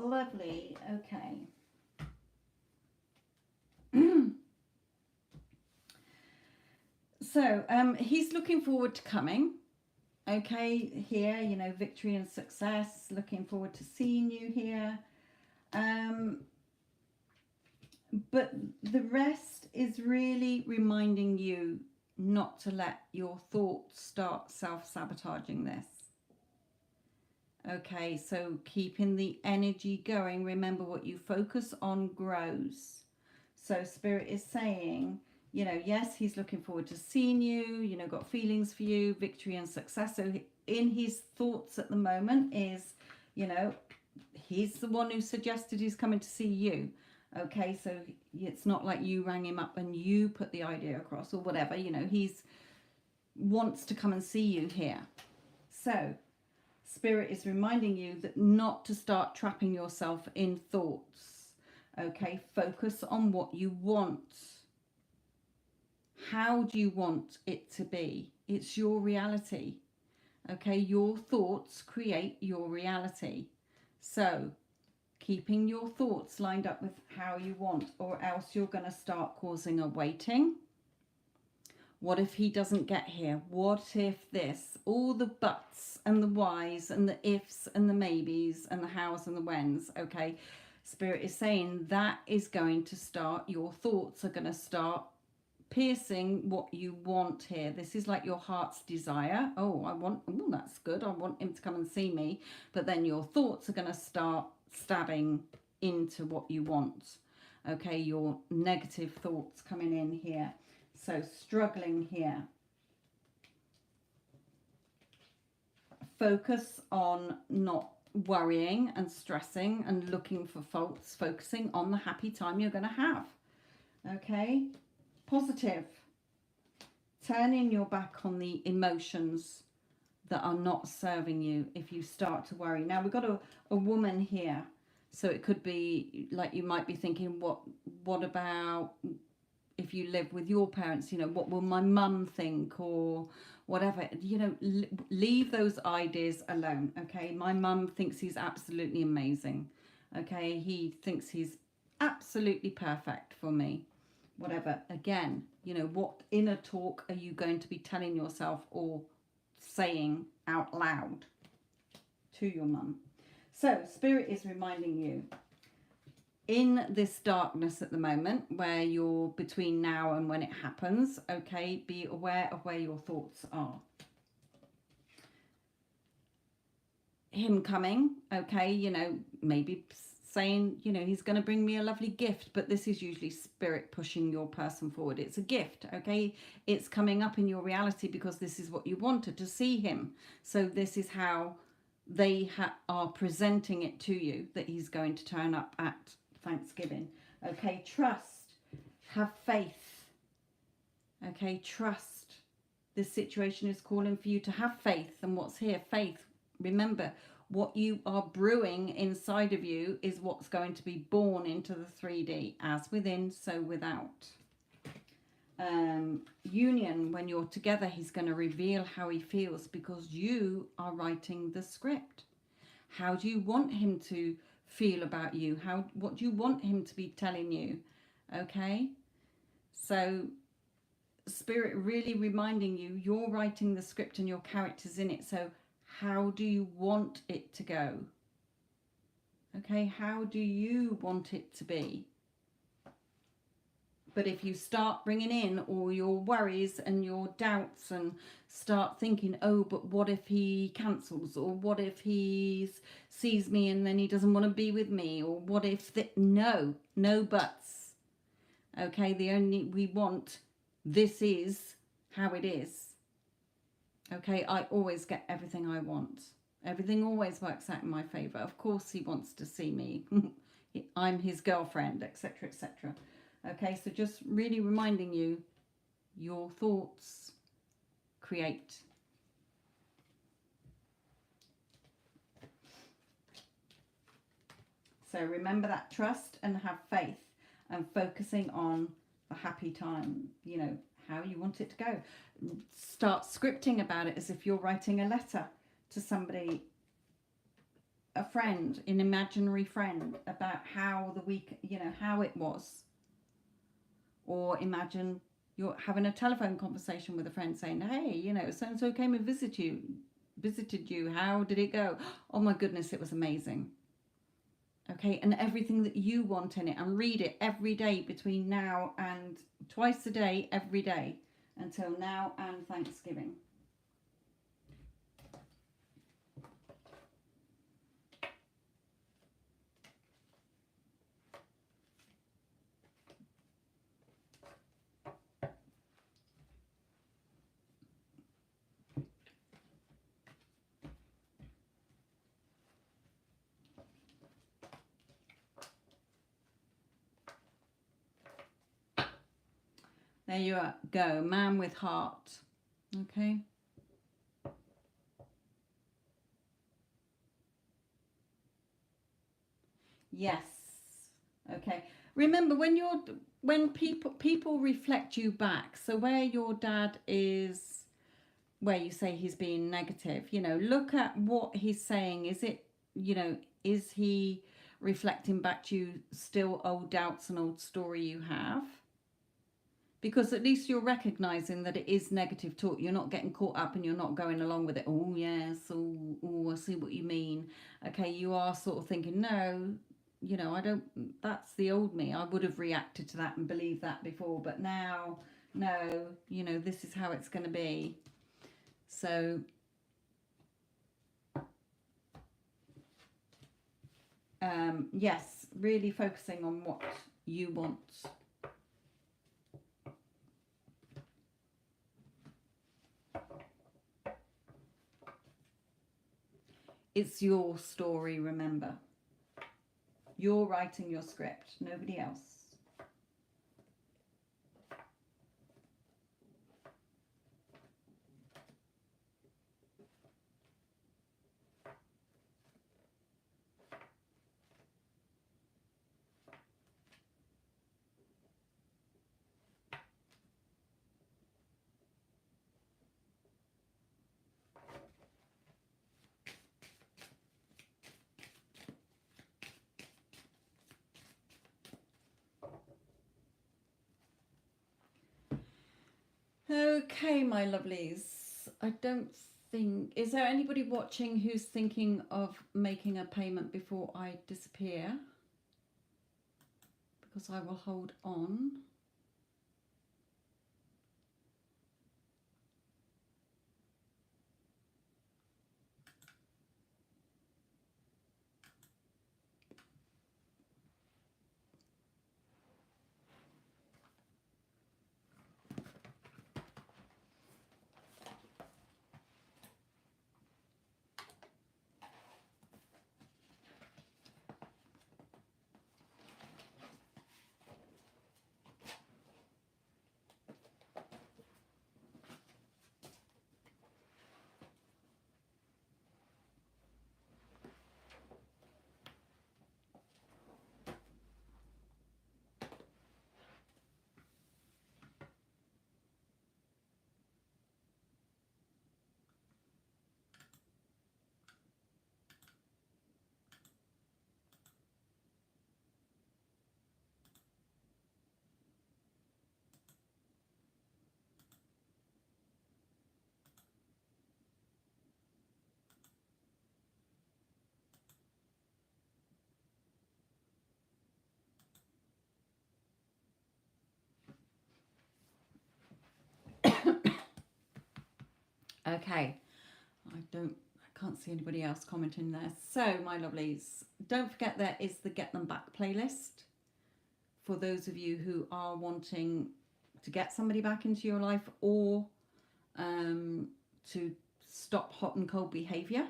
Lovely. Okay. So he's looking forward to coming. Okay, here, you know, victory and success. Looking forward to seeing you here. But the rest is really reminding you not to let your thoughts start self-sabotaging this. Okay, so keeping the energy going. Remember, what you focus on grows. So Spirit is saying, you know, yes, he's looking forward to seeing you, you know, got feelings for you, victory and success. So in his thoughts at the moment is, you know, he's the one who suggested he's coming to see you. Okay, so it's not like you rang him up and you put the idea across or whatever, you know, he's wants to come and see you here. So Spirit is reminding you that not to start trapping yourself in thoughts. Okay, focus on what you want. How do you want it to be? It's your reality. Okay, your thoughts create your reality. So keeping your thoughts lined up with how you want, or else you're going to start causing a waiting. What if he doesn't get here? What if this? All the buts and the whys and the ifs and the maybes and the hows and the whens. Okay, Spirit is saying that is going to start, your thoughts are going to start piercing what you want here. This is like your heart's desire. Oh, that's good. I want him to come and see me. But then your thoughts are going to start stabbing into what you want. Okay, your negative thoughts coming in here. So struggling here. Focus on not worrying and stressing and looking for faults. Focusing on the happy time you're going to have. Okay, positive. Turning your back on the emotions that are not serving you if you start to worry. Now we've got a woman here. So it could be like, you might be thinking, what about if you live with your parents, you know, what will my mum think, or whatever, you know, leave those ideas alone. Okay, my mum thinks he's absolutely amazing. Okay, he thinks he's absolutely perfect for me. Whatever, again, you know, what inner talk are you going to be telling yourself or saying out loud to your mum? So Spirit is reminding you, in this darkness at the moment, where you're between now and when it happens, okay, be aware of where your thoughts are. Him coming, okay, you know, maybe saying, you know, he's going to bring me a lovely gift, but this is usually Spirit pushing your person forward. It's a gift, okay? It's coming up in your reality because this is what you wanted, to see him. So this is how they are presenting it to you, that he's going to turn up at Thanksgiving. Okay, trust, have faith. Okay, trust. This situation is calling for you to have faith. And what's here? Faith. Remember, what you are brewing inside of you is what's going to be born into the 3D. As within, so without. Union, when you're together, he's going to reveal how he feels, because you are writing the script. How do you want him to feel about you? What do you want him to be telling you? Okay, so Spirit really reminding you, you're writing the script and your characters in it. So how do you want it to go? Okay, how do you want it to be? But if you start bringing in all your worries and your doubts and start thinking, oh, but what if he cancels? Or what if he sees me and then he doesn't want to be with me? Or what if no buts. Okay, we want, this is how it is. Okay, I always get everything I want. Everything always works out in my favour. Of course he wants to see me. I'm his girlfriend, etc., etc. Okay, so just really reminding you, your thoughts create. So remember that trust and have faith, and focusing on the happy time, you know, how you want it to go. Start scripting about it as if you're writing a letter to somebody a friend, an imaginary friend, about how the week, how it was. Or imagine you're having a telephone conversation with a friend saying, hey, so and so came and visited you. How did it go? Oh my goodness, it was amazing. Okay, and everything that you want in it, and read it every day between now and twice a day, every day until now and Thanksgiving. There you go, man with heart. Okay. Yes. Okay. Remember, when people reflect you back. So where your dad is, where you say he's being negative, look at what he's saying. Is it, is he reflecting back to you still old doubts and old story you have? Because at least you're recognizing that it is negative talk. You're not getting caught up and you're not going along with it. Oh yes, oh I see what you mean. Okay, you are sort of thinking, no, I don't, that's the old me. I would have reacted to that and believed that before, but now, no, this is how it's going to be. So yes, really focusing on what you want. It's your story, remember. You're writing your script, nobody else. Okay, my lovelies. I don't think... Is there anybody watching who's thinking of making a payment before I disappear? Because I will hold on. Okay. I can't see anybody else commenting there. So, my lovelies, don't forget there is the Get Them Back playlist for those of you who are wanting to get somebody back into your life, or to stop hot and cold behavior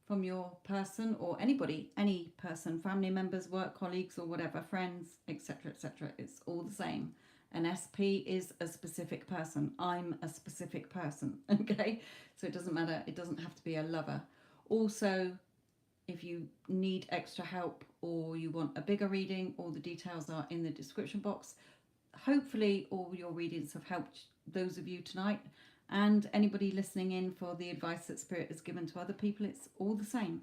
from your person or anybody, any person, family members, work colleagues, or whatever, friends, etc., etc. It's all the same. An SP is a specific person. I'm a specific person. Okay, so it doesn't matter. It doesn't have to be a lover. Also, if you need extra help or you want a bigger reading, all the details are in the description box. Hopefully all your readings have helped those of you tonight, and anybody listening in for the advice that Spirit has given to other people. It's all the same.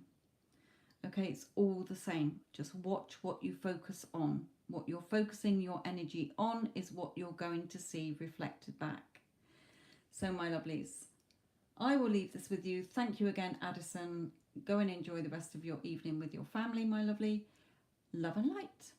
Okay, it's all the same. Just watch what you focus on. What you're focusing your energy on is what you're going to see reflected back. So, my lovelies, I will leave this with you. Thank you again, Addison. Go and enjoy the rest of your evening with your family, my lovely. Love and light.